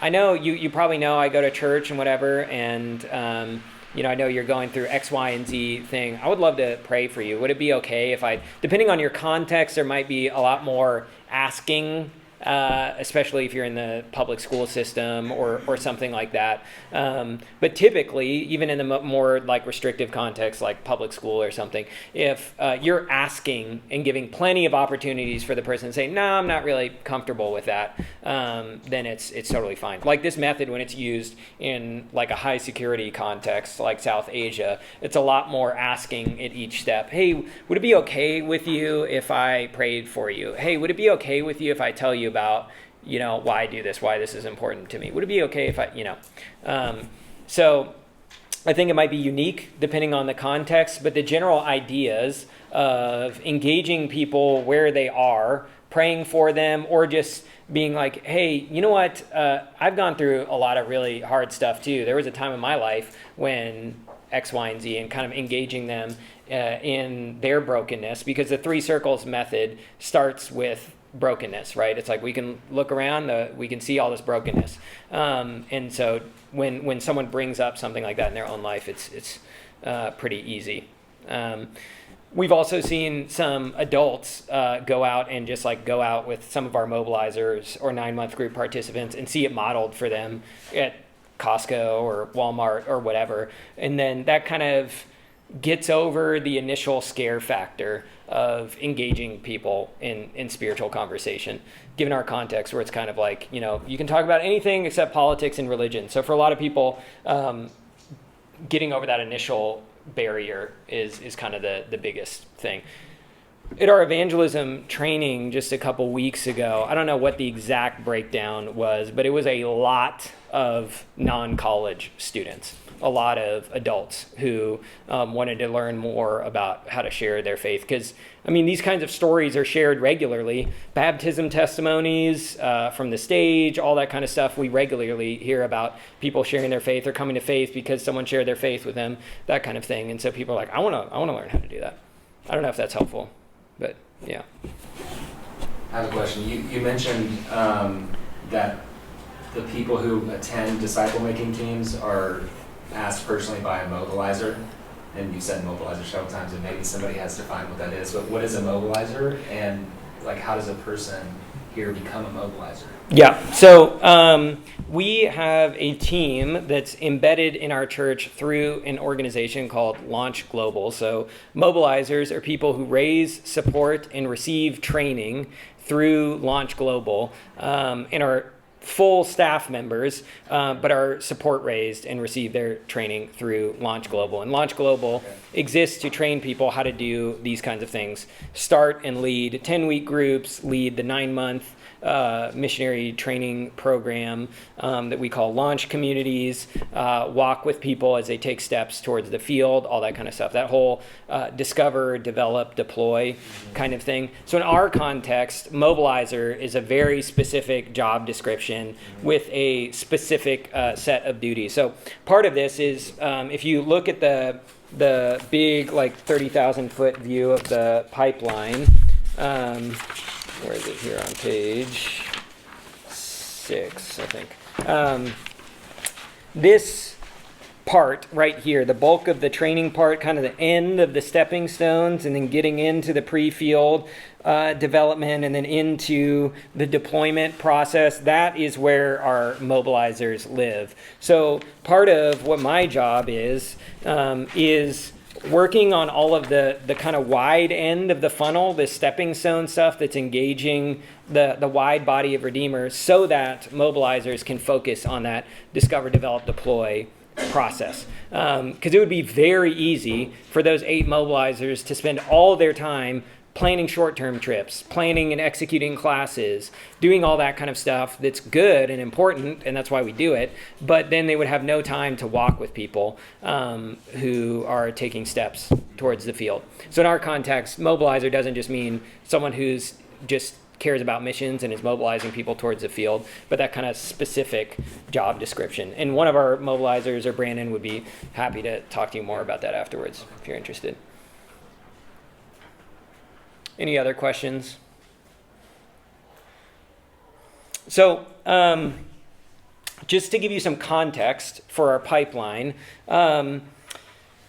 I know you probably know I go to church and whatever, and I know you're going through X, Y, and Z thing. I would love to pray for you. Would it be okay if depending on your context, there might be a lot more asking, especially if you're in the public school system or something like that. But typically, even in the more like restrictive context, like public school or something, if you're asking and giving plenty of opportunities for the person to say, no, I'm not really comfortable with that, then it's totally fine. Like this method, when it's used in like a high security context, like South Asia, it's a lot more asking at each step. Hey, would it be okay with you if I prayed for you? Hey, would it be okay with you if I tell you about, why I do this, why this is important to me? Would it be okay if so I think it might be unique depending on the context, but the general ideas of engaging people where they are, praying for them, or just being like, hey, you know what? I've gone through a lot of really hard stuff too. There was a time in my life when X, Y, and Z, and kind of engaging them in their brokenness, because the 3 circles method starts with brokenness, right? It's like we can look around, we can see all this brokenness, and so when someone brings up something like that in their own life, it's pretty easy. We've also seen some adults go out with some of our mobilizers or 9-month group participants and see it modeled for them at Costco or Walmart or whatever, and then that kind of gets over the initial scare factor of engaging people in spiritual conversation, given our context where it's kind of like, you can talk about anything except politics and religion. So for a lot of people, getting over that initial barrier is kind of the biggest thing. At our evangelism training just a couple weeks ago, I don't know what the exact breakdown was, but it was a lot of non-college students, a lot of adults who wanted to learn more about how to share their faith. Because, these kinds of stories are shared regularly. Baptism testimonies from the stage, all that kind of stuff. We regularly hear about people sharing their faith or coming to faith because someone shared their faith with them, that kind of thing. And so people are like, I want to learn how to do that. I don't know if that's helpful, but yeah. I have a question. You mentioned that the people who attend disciple-making teams are asked personally by a mobilizer, and you said mobilizer several times, and maybe somebody has defined what that is, but what is a mobilizer, and how does a person here become a mobilizer? Yeah, so we have a team that's embedded in our church through an organization called Launch Global. So mobilizers are people who raise, support, and receive training through Launch Global, and are full staff members, but are support raised and receive their training through Launch Global. And Launch Global exists to train people how to do these kinds of things. Start and lead 10-week groups, lead the 9-month missionary training program that we call Launch Communities, walk with people as they take steps towards the field, all that kind of stuff. That whole discover, develop, deploy kind of thing. So in our context, mobilizer is a very specific job description with a specific set of duties. So part of this is if you look at the big, like 30,000 foot view of the pipeline, where is it here on page 6, I think. This part right here, the bulk of the training part, kind of the end of the stepping stones, and then getting into the pre-field development and then into the deployment process, that is where our mobilizers live. So part of what my job is working on all of the kind of wide end of the funnel, the stepping stone stuff that's engaging the wide body of Redeemers, so that mobilizers can focus on that discover, develop, deploy process. Because it would be very easy for those 8 mobilizers to spend all their time planning short-term trips, planning and executing classes, doing all that kind of stuff that's good and important, and that's why we do it, but then they would have no time to walk with people who are taking steps towards the field. So in our context, mobilizer doesn't just mean someone who's just cares about missions and is mobilizing people towards the field, but that kind of specific job description. And one of our mobilizers, or Brandon, would be happy to talk to you more about that afterwards if you're interested. Any other questions? So just to give you some context for our pipeline, so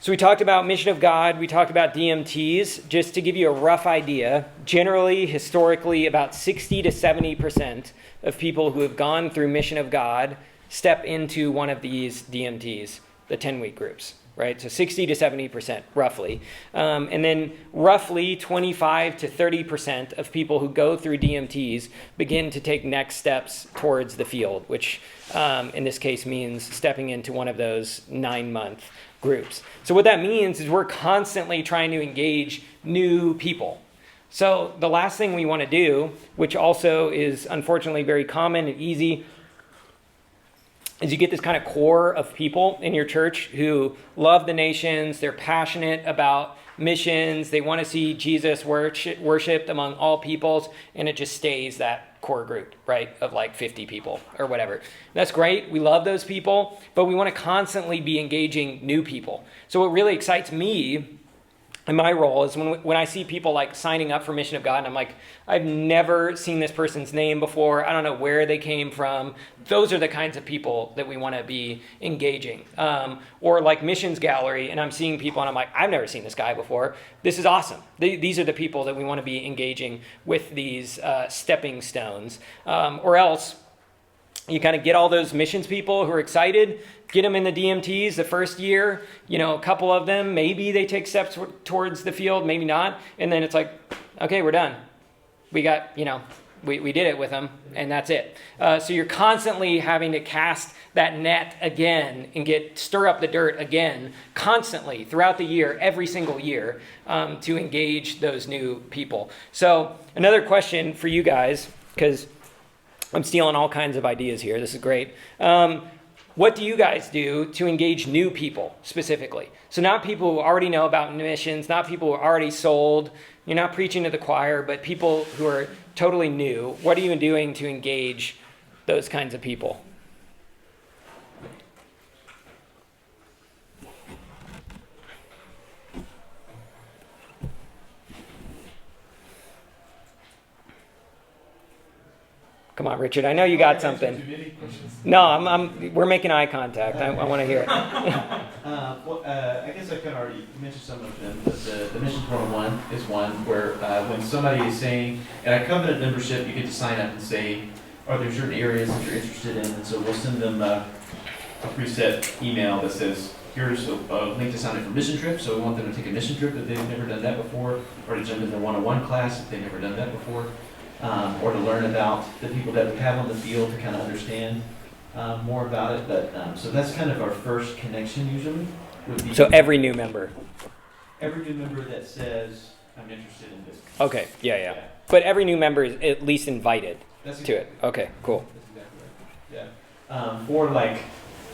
we talked about Mission of God, we talked about DMTs. Just to give you a rough idea, generally, historically, about 60 to 70% of people who have gone through Mission of God step into one of these DMTs, the 10-week groups. Right, so 60 to 70%, roughly. And then roughly 25 to 30% of people who go through DMTs begin to take next steps towards the field, which in this case means stepping into one of those 9-month groups. So what that means is we're constantly trying to engage new people. So the last thing we want to do, which also is unfortunately very common and easy, is you get this kind of core of people in your church who love the nations, they're passionate about missions, they want to see Jesus worshipped among all peoples, and it just stays that core group, right, of like 50 people or whatever. That's great, we love those people, but we want to constantly be engaging new people. So what really excites me in my role is when I see people like signing up for Mission of God, and I'm like, I've never seen this person's name before. I don't know where they came from. Those are the kinds of people that we want to be engaging. Or like Missions Gallery, and I'm seeing people and I'm like, I've never seen this guy before. This is awesome. These are the people that we want to be engaging with these stepping stones. Or else you kind of get all those missions people who are excited, get them in the DMTs the first year, a couple of them, maybe they take steps towards the field, maybe not. And then it's like, okay, we're done. We got, we did it with them, and that's it. So you're constantly having to cast that net again and stir up the dirt again, constantly throughout the year, every single year, to engage those new people. So another question for you guys, because I'm stealing all kinds of ideas here. This is great. What do you guys do to engage new people specifically? So not people who already know about missions, not people who are already sold. You're not preaching to the choir, but people who are totally new. What are you doing to engage those kinds of people? Come on, Richard. I know you got something. No, we're making eye contact. I want to hear it. I guess I kind of already mentioned some of them, but the Missions 101 is one where when somebody is saying, at a covenant membership, you get to sign up and say, are there certain areas that you're interested in? And so we'll send them a preset email that says, here's a link to sign up for mission trip. So we want them to take a mission trip if they've never done that before, or to jump into one-on-one class if they've never done that before, or to learn about the people that we have on the field to kind of understand more about it. But so that's kind of our first connection usually. Would be So every new member. every new member that says, I'm interested in this. Okay, yeah. But every new member is at least invited That's to it. Okay, cool. That's exactly right. Yeah. For like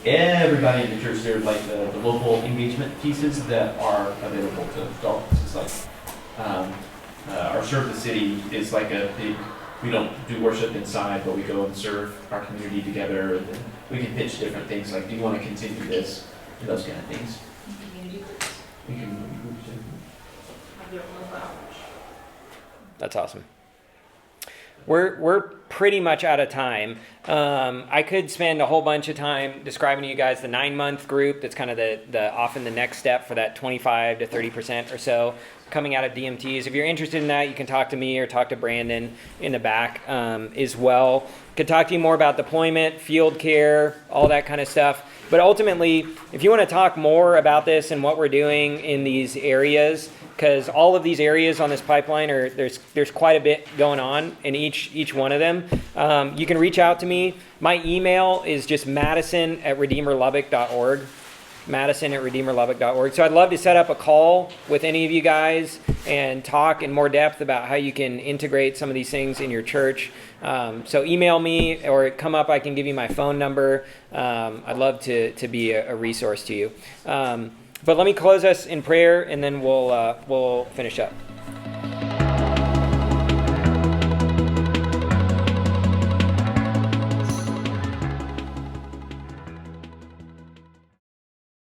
everybody in the church, there are like the local engagement pieces that are available to adults. It's like our Serve the City is like a big, we don't do worship inside, but we go and serve our community together. And we can pitch different things like, do you want to continue this? And those kind of things. Community groups. We can Have their own outreach. That's awesome. We're pretty much out of time. I could spend a whole bunch of time describing to you guys the 9-month group. That's kind of the often the next step for that 25 to 30% or so coming out of DMTs. If you're interested in that, you can talk to me or talk to Brandon in the back as well. Could talk to you more about deployment, field care, all that kind of stuff. But ultimately, if you want to talk more about this and what we're doing in these areas, because all of these areas on this pipeline are there's quite a bit going on in each one of them. You can reach out to me. My email is just madison@redeemerlubbock.org. madison@redeemerlubbock.org. So I'd love to set up a call with any of you guys and talk in more depth about how you can integrate some of these things in your church. So email me or come up. I can give you my phone number. I'd love to be a resource to you. But let me close us in prayer, and then we'll finish up.